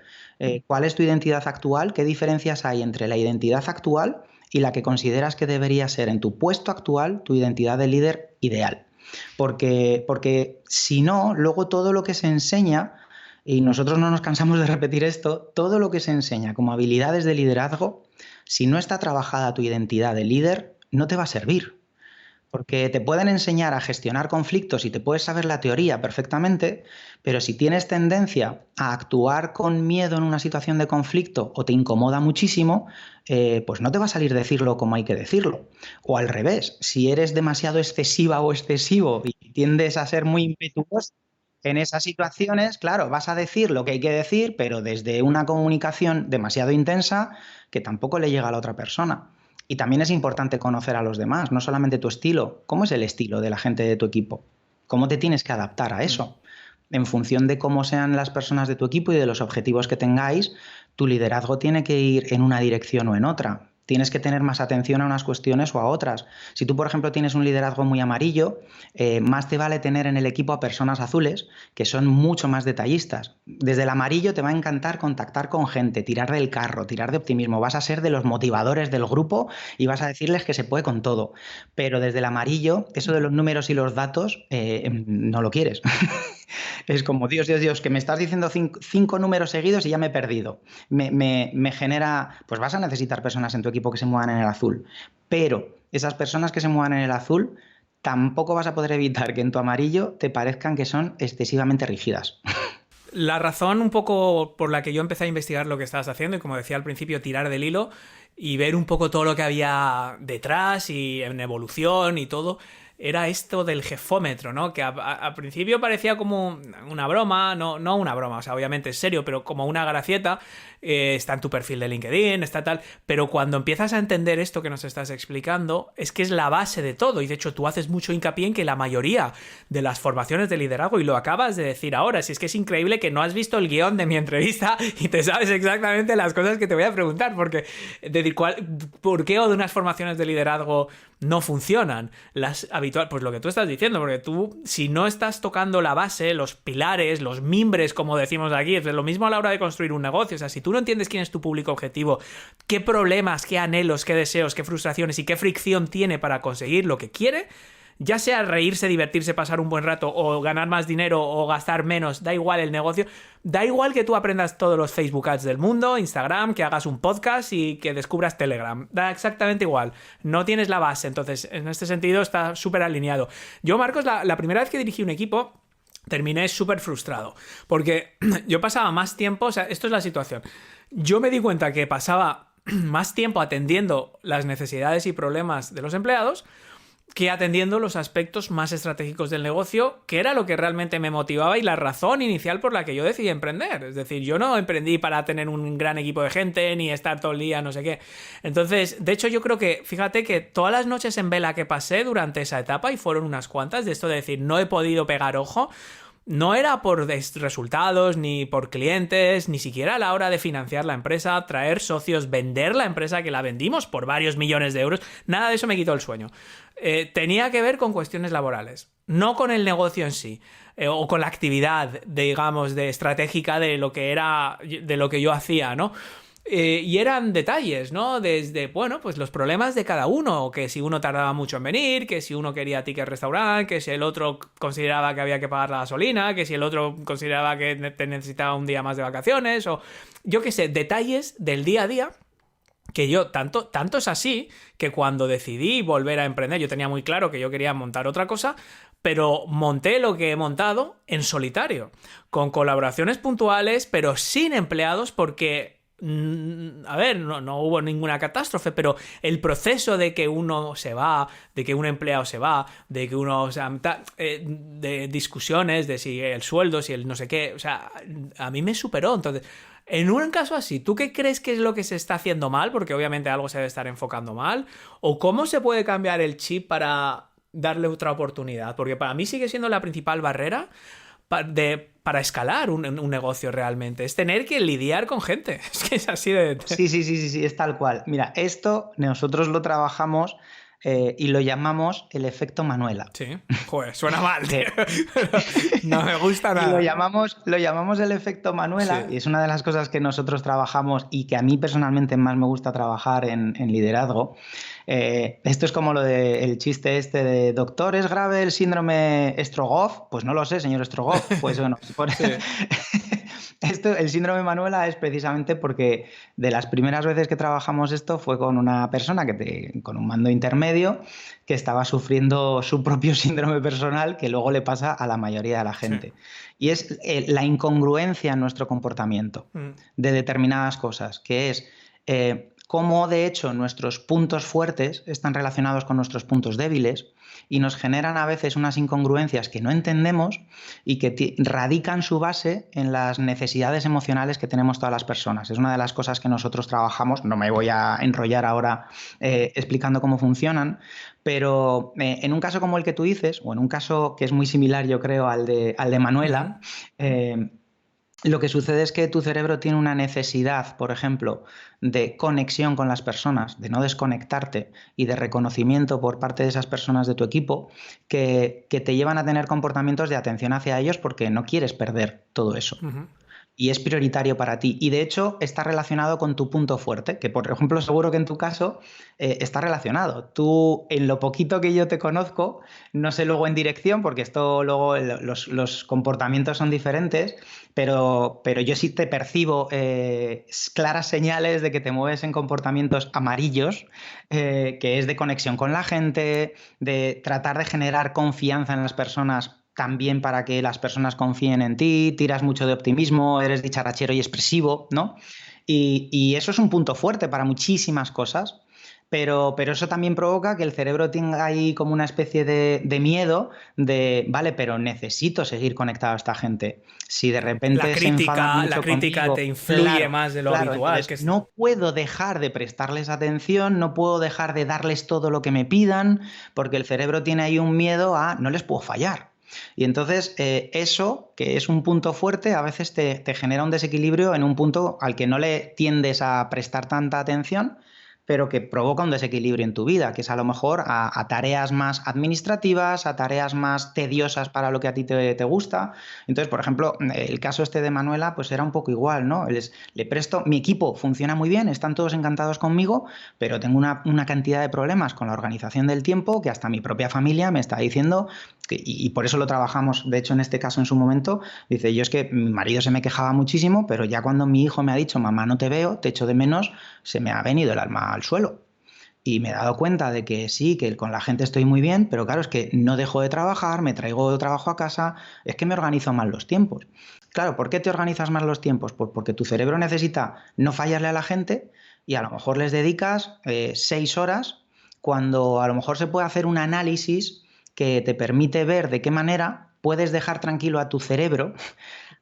¿Cuál es tu identidad actual? ¿Qué diferencias hay entre la identidad actual y la que consideras que debería ser en tu puesto actual tu identidad de líder ideal? Porque si no, luego todo lo que se enseña, y nosotros no nos cansamos de repetir esto, todo lo que se enseña como habilidades de liderazgo, si no está trabajada tu identidad de líder, no te va a servir. Porque te pueden enseñar a gestionar conflictos y te puedes saber la teoría perfectamente, pero si tienes tendencia a actuar con miedo en una situación de conflicto o te incomoda muchísimo, pues no te va a salir decirlo como hay que decirlo. O al revés, si eres demasiado excesiva o excesivo y tiendes a ser muy impetuoso en esas situaciones, claro, vas a decir lo que hay que decir, pero desde una comunicación demasiado intensa que tampoco le llega a la otra persona. Y también es importante conocer a los demás, no solamente tu estilo. ¿Cómo es el estilo de la gente de tu equipo? ¿Cómo te tienes que adaptar a eso? En función de cómo sean las personas de tu equipo y de los objetivos que tengáis, tu liderazgo tiene que ir en una dirección o en otra. Tienes que tener más atención a unas cuestiones o a otras. Si tú, por ejemplo, tienes un liderazgo muy amarillo, más te vale tener en el equipo a personas azules que son mucho más detallistas. Desde el amarillo te va a encantar contactar con gente, tirar del carro, tirar de optimismo. Vas a ser de los motivadores del grupo y vas a decirles que se puede con todo. Pero desde el amarillo, eso de los números y los datos, no lo quieres. Es como, Dios, que me estás diciendo cinco números seguidos y ya me he perdido. Me genera, pues vas a necesitar personas en tu equipo que se muevan en el azul. Pero esas personas que se muevan en el azul, tampoco vas a poder evitar que en tu amarillo te parezcan que son excesivamente rígidas. La razón un poco por la que yo empecé a investigar lo que estabas haciendo y, como decía al principio, tirar del hilo y ver un poco todo lo que había detrás y en evolución y todo, era esto del jefómetro, ¿no? Que a principio parecía como una broma, no una broma, o sea, obviamente es serio, pero como una gracieta, está en tu perfil de LinkedIn, está tal, pero cuando empiezas a entender esto que nos estás explicando, es que es la base de todo, y de hecho tú haces mucho hincapié en que la mayoría de las formaciones de liderazgo, y lo acabas de decir ahora, si es que es increíble que no has visto el guión de mi entrevista y te sabes exactamente las cosas que te voy a preguntar, porque ¿por qué o de unas formaciones de liderazgo no funcionan? Las habituales, pues lo que tú estás diciendo, porque tú, si no estás tocando la base, los pilares, los mimbres, como decimos aquí, es lo mismo a la hora de construir un negocio. O sea, si tú no entiendes quién es tu público objetivo, qué problemas, qué anhelos, qué deseos, qué frustraciones y qué fricción tiene para conseguir lo que quiere, ya sea reírse, divertirse, pasar un buen rato o ganar más dinero o gastar menos, da igual el negocio, da igual que tú aprendas todos los Facebook Ads del mundo, Instagram, que hagas un podcast y que descubras Telegram, da exactamente igual, no tienes la base, entonces en este sentido está súper alineado. Yo, Marcos, la primera vez que dirigí un equipo terminé súper frustrado, porque yo pasaba más tiempo, o sea, esto es la situación, yo me di cuenta que pasaba más tiempo atendiendo las necesidades y problemas de los empleados que atendiendo los aspectos más estratégicos del negocio, que era lo que realmente me motivaba y la razón inicial por la que yo decidí emprender. Es decir, yo no emprendí para tener un gran equipo de gente ni estar todo el día no sé qué. Entonces, de hecho, yo creo que, fíjate que todas las noches en vela que pasé durante esa etapa, y fueron unas cuantas, de esto de decir, no he podido pegar ojo, no era por resultados, ni por clientes, ni siquiera a la hora de financiar la empresa, traer socios, vender la empresa, que la vendimos por varios millones de euros. Nada de eso me quitó el sueño. Tenía que ver con cuestiones laborales, no con el negocio en sí, o con la actividad, digamos, estratégica de lo que era, de lo que yo hacía, ¿no? Y eran detalles, ¿no? Desde, bueno, pues los problemas de cada uno, que si uno tardaba mucho en venir, que si uno quería ticket restaurant, que si el otro consideraba que había que pagar la gasolina, que si el otro consideraba que te necesitaba un día más de vacaciones, o yo qué sé, detalles del día a día. Que yo, tanto es así, que cuando decidí volver a emprender, yo tenía muy claro que yo quería montar otra cosa, pero monté lo que he montado en solitario, con colaboraciones puntuales, pero sin empleados, porque a ver, no hubo ninguna catástrofe, pero el proceso de que uno se va, de que un empleado se va, de que uno, o sea, de discusiones de si el sueldo, si el no sé qué, o sea, a mí me superó. Entonces, en un caso así, ¿tú qué crees que es lo que se está haciendo mal? Porque obviamente algo se debe estar enfocando mal. ¿O cómo se puede cambiar el chip para darle otra oportunidad? Porque para mí sigue siendo la principal barrera para escalar un negocio realmente, es tener que lidiar con gente. Es que es así de... Sí, es tal cual. Mira, esto nosotros lo trabajamos y lo llamamos el efecto Manuela. Sí, joder, suena mal, tío. No me gusta nada. Lo llamamos el efecto Manuela, sí. Y es una de las cosas que nosotros trabajamos y que a mí personalmente más me gusta trabajar en liderazgo. Esto es como lo del chiste este de doctor, ¿es grave el síndrome Strogoff? Pues no lo sé, señor Strogoff. Pues bueno, sí. El síndrome Manuela es precisamente porque de las primeras veces que trabajamos esto fue con una persona con un mando intermedio que estaba sufriendo su propio síndrome personal que luego le pasa a la mayoría de la gente. Sí. Y es la incongruencia en nuestro comportamiento de determinadas cosas, que es cómo de hecho nuestros puntos fuertes están relacionados con nuestros puntos débiles y nos generan a veces unas incongruencias que no entendemos y que radican su base en las necesidades emocionales que tenemos todas las personas. Es una de las cosas que nosotros trabajamos, no me voy a enrollar ahora explicando cómo funcionan, pero en un caso como el que tú dices, o en un caso que es muy similar yo creo al de Manuela, lo que sucede es que tu cerebro tiene una necesidad, por ejemplo, de conexión con las personas, de no desconectarte y de reconocimiento por parte de esas personas de tu equipo que te llevan a tener comportamientos de atención hacia ellos porque no quieres perder todo eso. Uh-huh. Y es prioritario para ti. Y de hecho está relacionado con tu punto fuerte, que por ejemplo seguro que en tu caso está relacionado. Tú, en lo poquito que yo te conozco, no sé luego en dirección, porque esto luego los comportamientos son diferentes, pero yo sí te percibo claras señales de que te mueves en comportamientos amarillos, que es de conexión con la gente, de tratar de generar confianza en las personas también para que las personas confíen en ti, tiras mucho de optimismo, eres dicharachero y expresivo, ¿no? Y eso es un punto fuerte para muchísimas cosas, pero eso también provoca que el cerebro tenga ahí como una especie de miedo de, vale, pero necesito seguir conectado a esta gente. Si de repente la crítica contigo, te influye más de lo habitual. Entonces, no puedo dejar de prestarles atención, no puedo dejar de darles todo lo que me pidan, porque el cerebro tiene ahí un miedo a no les puedo fallar. Y entonces eso, que es un punto fuerte, a veces te genera un desequilibrio en un punto al que no le tiendes a prestar tanta atención, pero que provoca un desequilibrio en tu vida, que es a lo mejor a tareas más administrativas, a tareas más tediosas para lo que a ti te gusta. Entonces, por ejemplo, el caso este de Manuela, pues era un poco igual, ¿no? Le presto, mi equipo funciona muy bien, están todos encantados conmigo, pero tengo una cantidad de problemas con la organización del tiempo que hasta mi propia familia me está diciendo, y por eso lo trabajamos, de hecho, en este caso en su momento, dice, yo es que mi marido se me quejaba muchísimo, pero ya cuando mi hijo me ha dicho, mamá, no te veo, te echo de menos, se me ha venido el alma al suelo. Y me he dado cuenta de que sí, que con la gente estoy muy bien, pero claro, es que no dejo de trabajar, me traigo trabajo a casa, es que me organizo mal los tiempos. Claro, ¿por qué te organizas mal los tiempos? Pues porque tu cerebro necesita no fallarle a la gente y a lo mejor les dedicas 6 horas cuando a lo mejor se puede hacer un análisis que te permite ver de qué manera puedes dejar tranquilo a tu cerebro,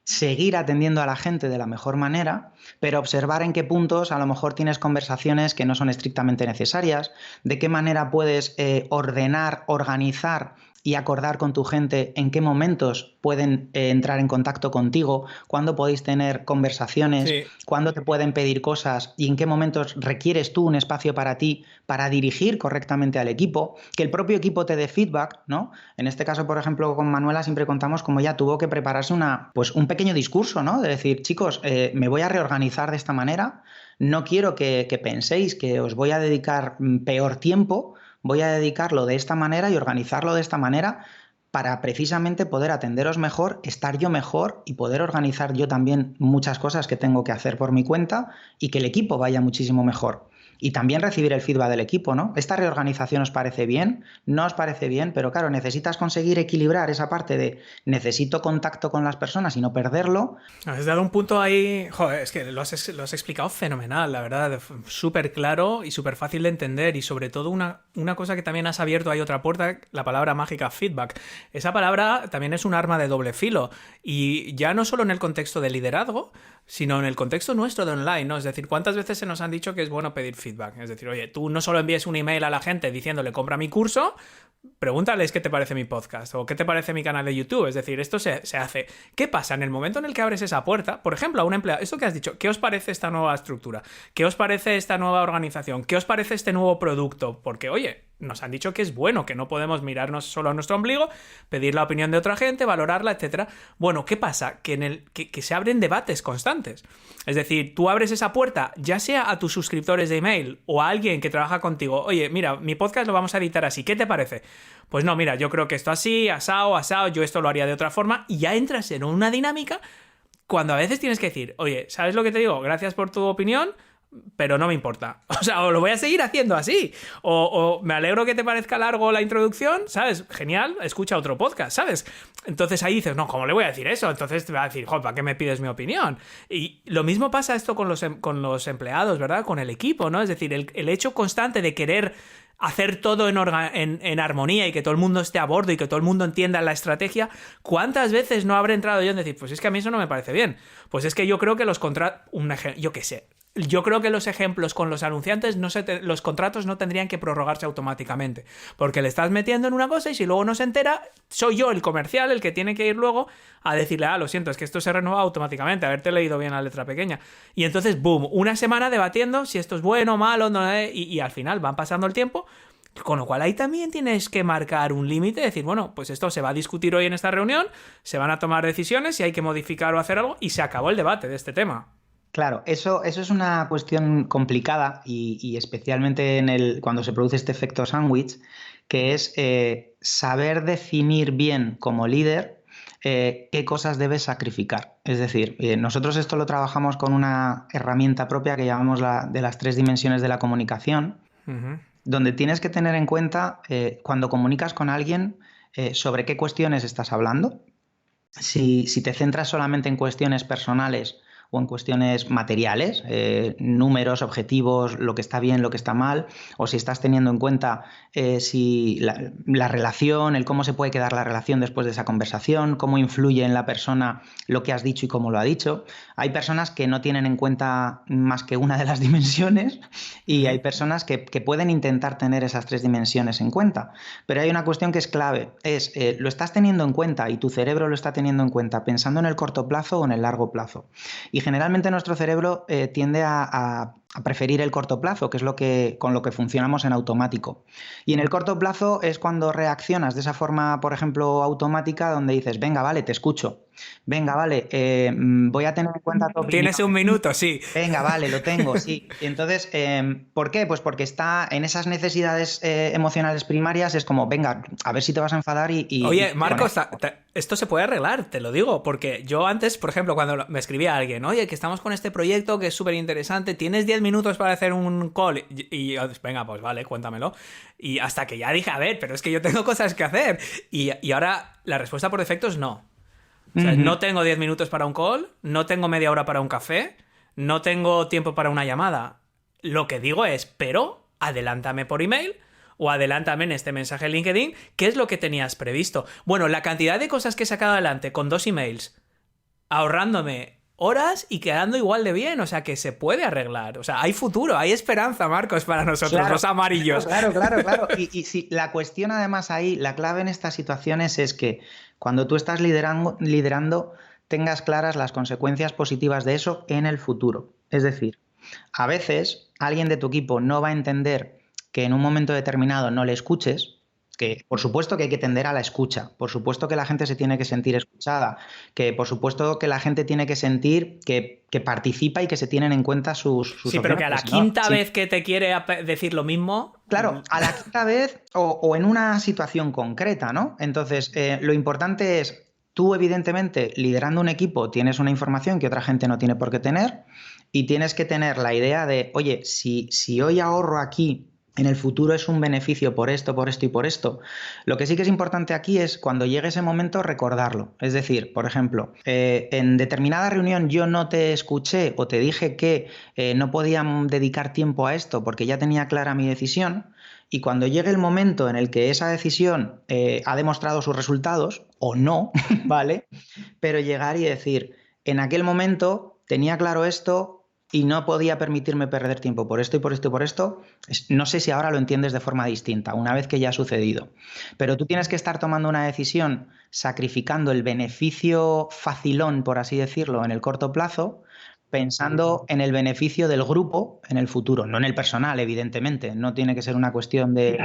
seguir atendiendo a la gente de la mejor manera, pero observar en qué puntos a lo mejor tienes conversaciones que no son estrictamente necesarias, de qué manera puedes ordenar, organizar y acordar con tu gente en qué momentos pueden entrar en contacto contigo, cuándo podéis tener conversaciones, Sí. cuándo te pueden pedir cosas y en qué momentos requieres tú un espacio para ti para dirigir correctamente al equipo, que el propio equipo te dé feedback, ¿no? En este caso, por ejemplo, con Manuela siempre contamos cómo ella tuvo que prepararse pues un pequeño discurso, ¿no? De decir, chicos, me voy a reorganizar de esta manera, no quiero que penséis que os voy a dedicar peor tiempo, voy a dedicarlo de esta manera y organizarlo de esta manera para precisamente poder atenderos mejor, estar yo mejor y poder organizar yo también muchas cosas que tengo que hacer por mi cuenta y que el equipo vaya muchísimo mejor. Y también recibir el feedback del equipo, ¿no? ¿Esta reorganización os parece bien? ¿No os parece bien? Pero claro, necesitas conseguir equilibrar esa parte de necesito contacto con las personas y no perderlo. Has dado un punto ahí, joder, es que lo has explicado fenomenal, la verdad, súper claro y súper fácil de entender y sobre todo una cosa que también has abierto ahí otra puerta, la palabra mágica feedback. Esa palabra también es un arma de doble filo y ya no solo en el contexto de liderazgo, sino en el contexto nuestro de online, ¿no? Es decir, ¿cuántas veces se nos han dicho que es bueno pedir feedback? Es decir, oye, tú no solo envíes un email a la gente diciéndole compra mi curso, pregúntales qué te parece mi podcast o qué te parece mi canal de YouTube. Es decir, esto se hace. ¿Qué pasa en el momento en el que abres esa puerta? Por ejemplo, a un empleado, esto que has dicho, ¿qué os parece esta nueva estructura? ¿Qué os parece esta nueva organización? ¿Qué os parece este nuevo producto? Porque, oye, nos han dicho que es bueno, que no podemos mirarnos solo a nuestro ombligo, pedir la opinión de otra gente, valorarla, etcétera. Bueno, ¿qué pasa? Que se abren debates constantes. Es decir, tú abres esa puerta, ya sea a tus suscriptores de email o a alguien que trabaja contigo. Oye, mira, mi podcast lo vamos a editar así, ¿qué te parece? Pues no, mira, yo creo que esto así, asao, yo esto lo haría de otra forma, y ya entras en una dinámica cuando a veces tienes que decir, oye, ¿sabes lo que te digo? Gracias por tu opinión, pero no me importa. O sea, o lo voy a seguir haciendo así. O me alegro que te parezca largo la introducción, ¿sabes? Genial, escucha otro podcast, ¿sabes? Entonces ahí dices, no, ¿cómo le voy a decir eso? Entonces te va a decir, joder, ¿para qué me pides mi opinión? Y lo mismo pasa esto con los empleados, ¿verdad? Con el equipo, ¿no? Es decir, el hecho constante de querer hacer todo en armonía y que todo el mundo esté a bordo y que todo el mundo entienda la estrategia, ¿cuántas veces no habré entrado yo en decir, pues es que a mí eso no me parece bien? Pues es que yo creo que yo qué sé. Yo creo que los ejemplos con los anunciantes, los contratos no tendrían que prorrogarse automáticamente, porque le estás metiendo en una cosa y si luego no se entera, soy yo el comercial el que tiene que ir luego a decirle, lo siento, es que esto se renueva automáticamente, haberte leído bien la letra pequeña. Y entonces, boom, una semana debatiendo si esto es bueno o malo, y al final van pasando el tiempo, con lo cual ahí también tienes que marcar un límite, decir, bueno, pues esto se va a discutir hoy en esta reunión, se van a tomar decisiones, si hay que modificar o hacer algo, y se acabó el debate de este tema. Claro, eso es una cuestión complicada y especialmente cuando se produce este efecto sándwich, que es saber definir bien como líder qué cosas debes sacrificar. Es decir, nosotros esto lo trabajamos con una herramienta propia que llamamos de las 3 dimensiones de la comunicación, donde tienes que tener en cuenta cuando comunicas con alguien sobre qué cuestiones estás hablando. Si te centras solamente en cuestiones personales o en cuestiones materiales, números, objetivos, lo que está bien, lo que está mal, o si estás teniendo en cuenta si la relación, el cómo se puede quedar la relación después de esa conversación, cómo influye en la persona lo que has dicho y cómo lo ha dicho. Hay personas que no tienen en cuenta más que una de las dimensiones y hay personas que pueden intentar tener esas 3 dimensiones en cuenta. Pero hay una cuestión que es clave, lo estás teniendo en cuenta y tu cerebro lo está teniendo en cuenta pensando en el corto plazo o en el largo plazo. Y generalmente nuestro cerebro tiende a a preferir el corto plazo, que es con lo que funcionamos en automático. Y en el corto plazo es cuando reaccionas de esa forma, por ejemplo, automática, donde dices, venga, vale, te escucho. Venga, vale, voy a tener en cuenta tu opinión. ¿Tienes un minuto? Sí. Venga, vale, lo tengo, sí. Y entonces, ¿por qué? Pues porque está en esas necesidades emocionales primarias, es como, venga, a ver si te vas a enfadar Oye, Marcos, esto se puede arreglar, te lo digo, porque yo antes, por ejemplo, cuando me escribía a alguien, oye, que estamos con este proyecto que es súper interesante, ¿tienes 10 minutos para hacer un call? Y yo, venga, pues vale, cuéntamelo. Y hasta que ya dije, a ver, pero es que yo tengo cosas que hacer. Y ahora la respuesta por defecto es no. O sea, no tengo 10 minutos para un call, no tengo media hora para un café, no tengo tiempo para una llamada. Lo que digo es, pero adelántame por email o adelántame en este mensaje en LinkedIn, ¿qué es lo que tenías previsto? Bueno, la cantidad de cosas que he sacado adelante con 2 emails, ahorrándome horas y quedando igual de bien, o sea, que se puede arreglar. O sea, hay futuro, hay esperanza, Marcos, para nosotros, claro, los amarillos. Claro. Y si la cuestión además ahí, la clave en estas situaciones es que cuando tú estás liderando, tengas claras las consecuencias positivas de eso en el futuro. Es decir, a veces alguien de tu equipo no va a entender que en un momento determinado no le escuches, que por supuesto que hay que tender a la escucha, por supuesto que la gente se tiene que sentir escuchada, que por supuesto que la gente tiene que sentir que participa y que se tienen en cuenta sus sí, pero que a la quinta vez que te quiere decir lo mismo... Claro, a la quinta vez o en una situación concreta, ¿no? Entonces, lo importante es, tú evidentemente liderando un equipo tienes una información que otra gente no tiene por qué tener y tienes que tener la idea de, oye, si hoy ahorro aquí, en el futuro es un beneficio por esto y por esto. Lo que sí que es importante aquí es cuando llegue ese momento recordarlo. Es decir, por ejemplo, en determinada reunión yo no te escuché o te dije que no podían dedicar tiempo a esto porque ya tenía clara mi decisión, y cuando llegue el momento en el que esa decisión ha demostrado sus resultados o no, ¿vale? Pero llegar y decir, en aquel momento tenía claro esto y no podía permitirme perder tiempo por esto y por esto y por esto. No sé si ahora lo entiendes de forma distinta, una vez que ya ha sucedido. Pero tú tienes que estar tomando una decisión sacrificando el beneficio facilón, por así decirlo, en el corto plazo, pensando en el beneficio del grupo en el futuro, no en el personal, evidentemente. No tiene que ser una cuestión de...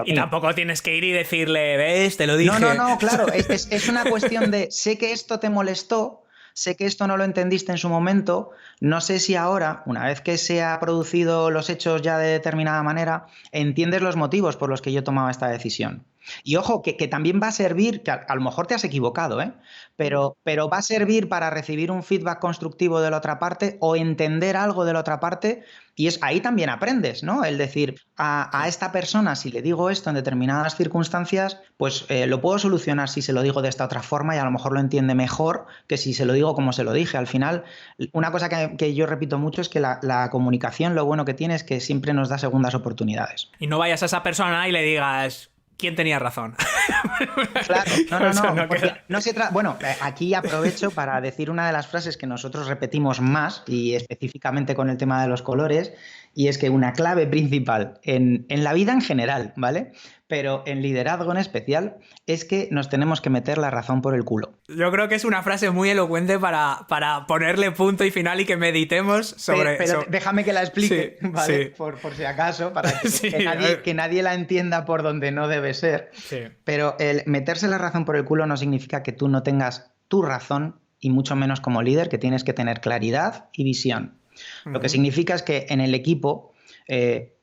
Y tampoco tienes que ir y decirle, ¿ves? Te lo dije. No, claro. Es una cuestión de, sé que esto te molestó, sé que esto no lo entendiste en su momento, no sé si ahora, una vez que se han producido los hechos ya de determinada manera, entiendes los motivos por los que yo tomaba esta decisión. Y ojo, que también va a servir, que a lo mejor te has equivocado, pero va a servir para recibir un feedback constructivo de la otra parte o entender algo de la otra parte, y ahí también aprendes, ¿no? El decir, a esta persona, si le digo esto en determinadas circunstancias, pues lo puedo solucionar si se lo digo de esta otra forma y a lo mejor lo entiende mejor que si se lo digo como se lo dije. Al final, una cosa que yo repito mucho es que la comunicación, lo bueno que tiene es que siempre nos da segundas oportunidades. Y no vayas a esa persona y le digas... ¿Quién tenía razón? Claro, no se trata. Bueno, aquí aprovecho para decir una de las frases que nosotros repetimos más, y específicamente con el tema de los colores, y es que una clave principal en la vida en general, ¿vale? Pero en liderazgo en especial, es que nos tenemos que meter la razón por el culo. Yo creo que es una frase muy elocuente para ponerle punto y final y que meditemos sobre... Pero déjame que la explique, sí, ¿vale? Sí. Por si acaso, para que nadie la entienda por donde no debe ser. Sí. Pero el meterse la razón por el culo no significa que tú no tengas tu razón, y mucho menos como líder, que tienes que tener claridad y visión. Lo que significa es que en el equipo...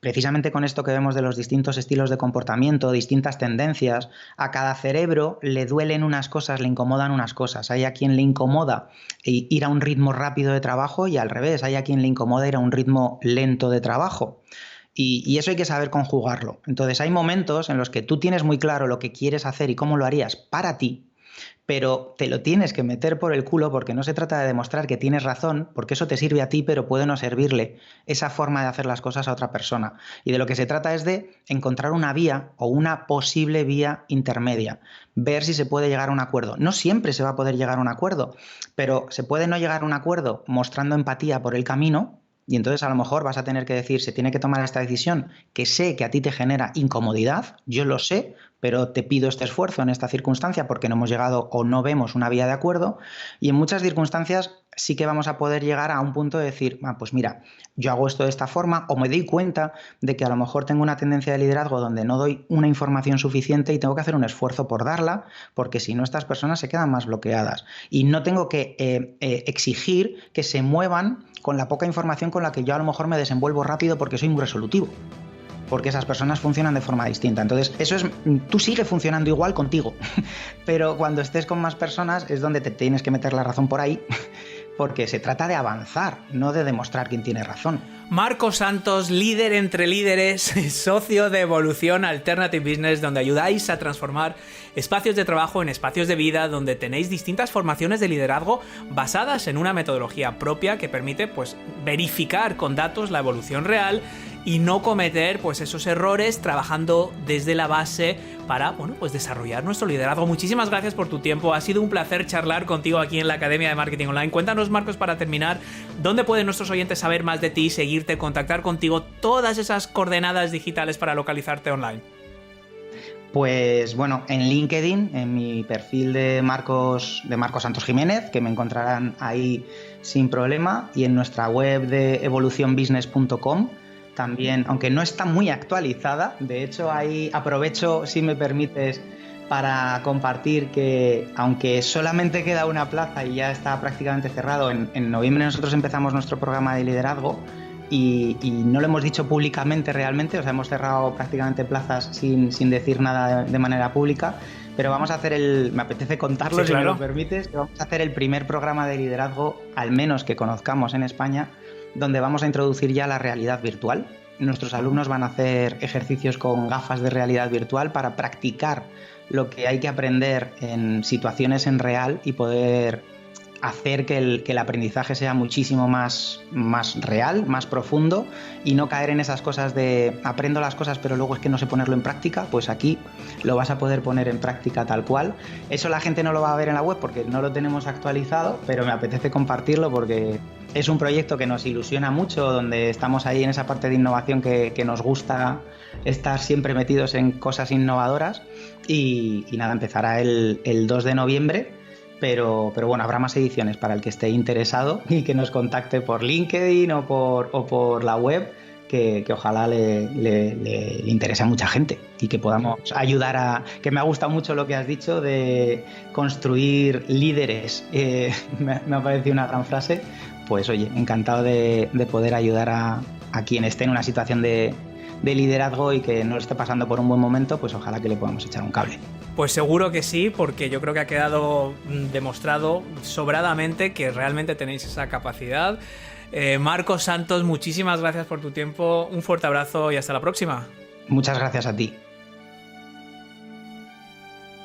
precisamente con esto que vemos de los distintos estilos de comportamiento, distintas tendencias, a cada cerebro le duelen unas cosas, le incomodan unas cosas. Hay a quien le incomoda ir a un ritmo rápido de trabajo y al revés, hay a quien le incomoda ir a un ritmo lento de trabajo. Y eso hay que saber conjugarlo. Entonces hay momentos en los que tú tienes muy claro lo que quieres hacer y cómo lo harías para ti, pero te lo tienes que meter por el culo, porque no se trata de demostrar que tienes razón, porque eso te sirve a ti, pero puede no servirle esa forma de hacer las cosas a otra persona. Y de lo que se trata es de encontrar una vía o una posible vía intermedia, ver si se puede llegar a un acuerdo. No siempre se va a poder llegar a un acuerdo, pero se puede no llegar a un acuerdo mostrando empatía por el camino. Y entonces a lo mejor vas a tener que decir, se tiene que tomar esta decisión que sé que a ti te genera incomodidad, yo lo sé, pero te pido este esfuerzo en esta circunstancia porque no hemos llegado o no vemos una vía de acuerdo. Y en muchas circunstancias sí que vamos a poder llegar a un punto de decir, pues mira, yo hago esto de esta forma, o me doy cuenta de que a lo mejor tengo una tendencia de liderazgo donde no doy una información suficiente y tengo que hacer un esfuerzo por darla, porque si no estas personas se quedan más bloqueadas. Y no tengo que exigir que se muevan con la poca información con la que yo a lo mejor me desenvuelvo rápido porque soy muy resolutivo. Porque esas personas funcionan de forma distinta. Entonces, tú sigues funcionando igual contigo, pero cuando estés con más personas es donde te tienes que meter la razón por ahí, porque se trata de avanzar, no de demostrar quién tiene razón. Marcos Santos, líder entre líderes, socio de Evolución Alternative Business, donde ayudáis a transformar espacios de trabajo en espacios de vida, donde tenéis distintas formaciones de liderazgo basadas en una metodología propia que permite pues verificar con datos la evolución real y no cometer pues esos errores trabajando desde la base para pues desarrollar nuestro liderazgo. Muchísimas gracias por tu tiempo, ha sido un placer charlar contigo aquí en la Academia de Marketing Online. Cuéntanos, Marcos, para terminar, ¿dónde pueden nuestros oyentes saber más de ti, seguirte, contactar contigo, todas esas coordenadas digitales para localizarte online? Pues bueno, en LinkedIn, en mi perfil de Marcos Santos Jiménez, que me encontrarán ahí sin problema, y en nuestra web de evolucionbusiness.com también, aunque no está muy actualizada. De hecho, ahí aprovecho, si me permites, para compartir que aunque solamente queda una plaza y ya está prácticamente cerrado, en noviembre nosotros empezamos nuestro programa de liderazgo y no lo hemos dicho públicamente realmente, o sea, hemos cerrado prácticamente plazas sin decir nada de manera pública, pero vamos a hacer me apetece contarlo, sí, claro, si me lo permites, que vamos a hacer el primer programa de liderazgo, al menos que conozcamos en España, donde vamos a introducir ya la realidad virtual. Nuestros alumnos van a hacer ejercicios con gafas de realidad virtual para practicar lo que hay que aprender en situaciones en real y poder hacer que el aprendizaje sea muchísimo más real, más profundo, y no caer en esas cosas de aprendo las cosas pero luego es que no sé ponerlo en práctica. Pues aquí lo vas a poder poner en práctica tal cual. Eso la gente no lo va a ver en la web porque no lo tenemos actualizado, pero me apetece compartirlo porque es un proyecto que nos ilusiona mucho, donde estamos ahí en esa parte de innovación que nos gusta estar siempre metidos en cosas innovadoras, y nada, empezará el 2 de noviembre. Pero bueno, habrá más ediciones para el que esté interesado y que nos contacte por LinkedIn o por la web, que ojalá le interese a mucha gente y que podamos ayudar que me ha gustado mucho lo que has dicho de construir líderes. Me ha parecido una gran frase. Pues oye, encantado de poder ayudar a quien esté en una situación de liderazgo y que no esté pasando por un buen momento, pues ojalá que le podamos echar un cable. Pues seguro que sí, porque yo creo que ha quedado demostrado sobradamente que realmente tenéis esa capacidad. Marcos Santos, muchísimas gracias por tu tiempo, un fuerte abrazo y hasta la próxima. Muchas gracias a ti.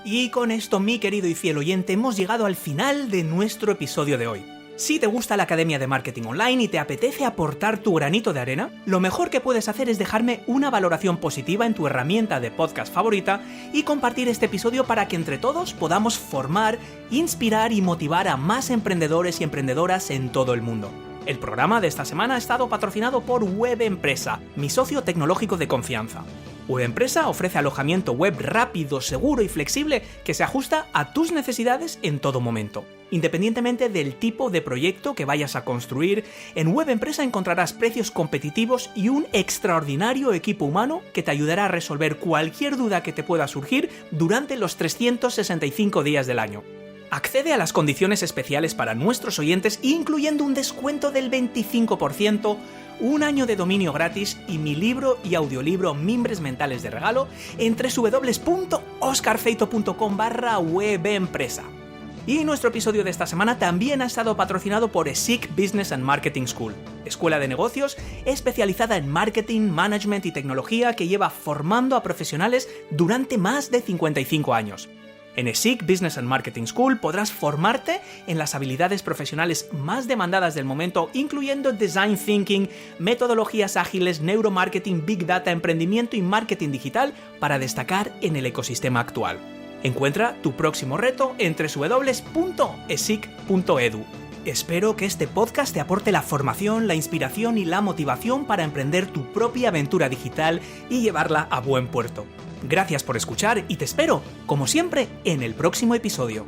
Y con esto, mi querido y fiel oyente, hemos llegado al final de nuestro episodio de hoy. Si te gusta la Academia de Marketing Online y te apetece aportar tu granito de arena, lo mejor que puedes hacer es dejarme una valoración positiva en tu herramienta de podcast favorita y compartir este episodio para que entre todos podamos formar, inspirar y motivar a más emprendedores y emprendedoras en todo el mundo. El programa de esta semana ha estado patrocinado por Web Empresa, mi socio tecnológico de confianza. Web Empresa ofrece alojamiento web rápido, seguro y flexible que se ajusta a tus necesidades en todo momento. Independientemente del tipo de proyecto que vayas a construir, en Web Empresa encontrarás precios competitivos y un extraordinario equipo humano que te ayudará a resolver cualquier duda que te pueda surgir durante los 365 días del año. Accede a las condiciones especiales para nuestros oyentes, incluyendo un descuento del 25%, un año de dominio gratis y mi libro y audiolibro Mimbres Mentales de regalo en www.oscarfeito.com/webempresa. Y nuestro episodio de esta semana también ha estado patrocinado por ESIC Business and Marketing School, escuela de negocios especializada en marketing, management y tecnología que lleva formando a profesionales durante más de 55 años. En ESIC Business and Marketing School podrás formarte en las habilidades profesionales más demandadas del momento, incluyendo Design Thinking, metodologías ágiles, neuromarketing, Big Data, emprendimiento y marketing digital para destacar en el ecosistema actual. Encuentra tu próximo reto en www.esic.edu. Espero que este podcast te aporte la formación, la inspiración y la motivación para emprender tu propia aventura digital y llevarla a buen puerto. Gracias por escuchar y te espero, como siempre, en el próximo episodio.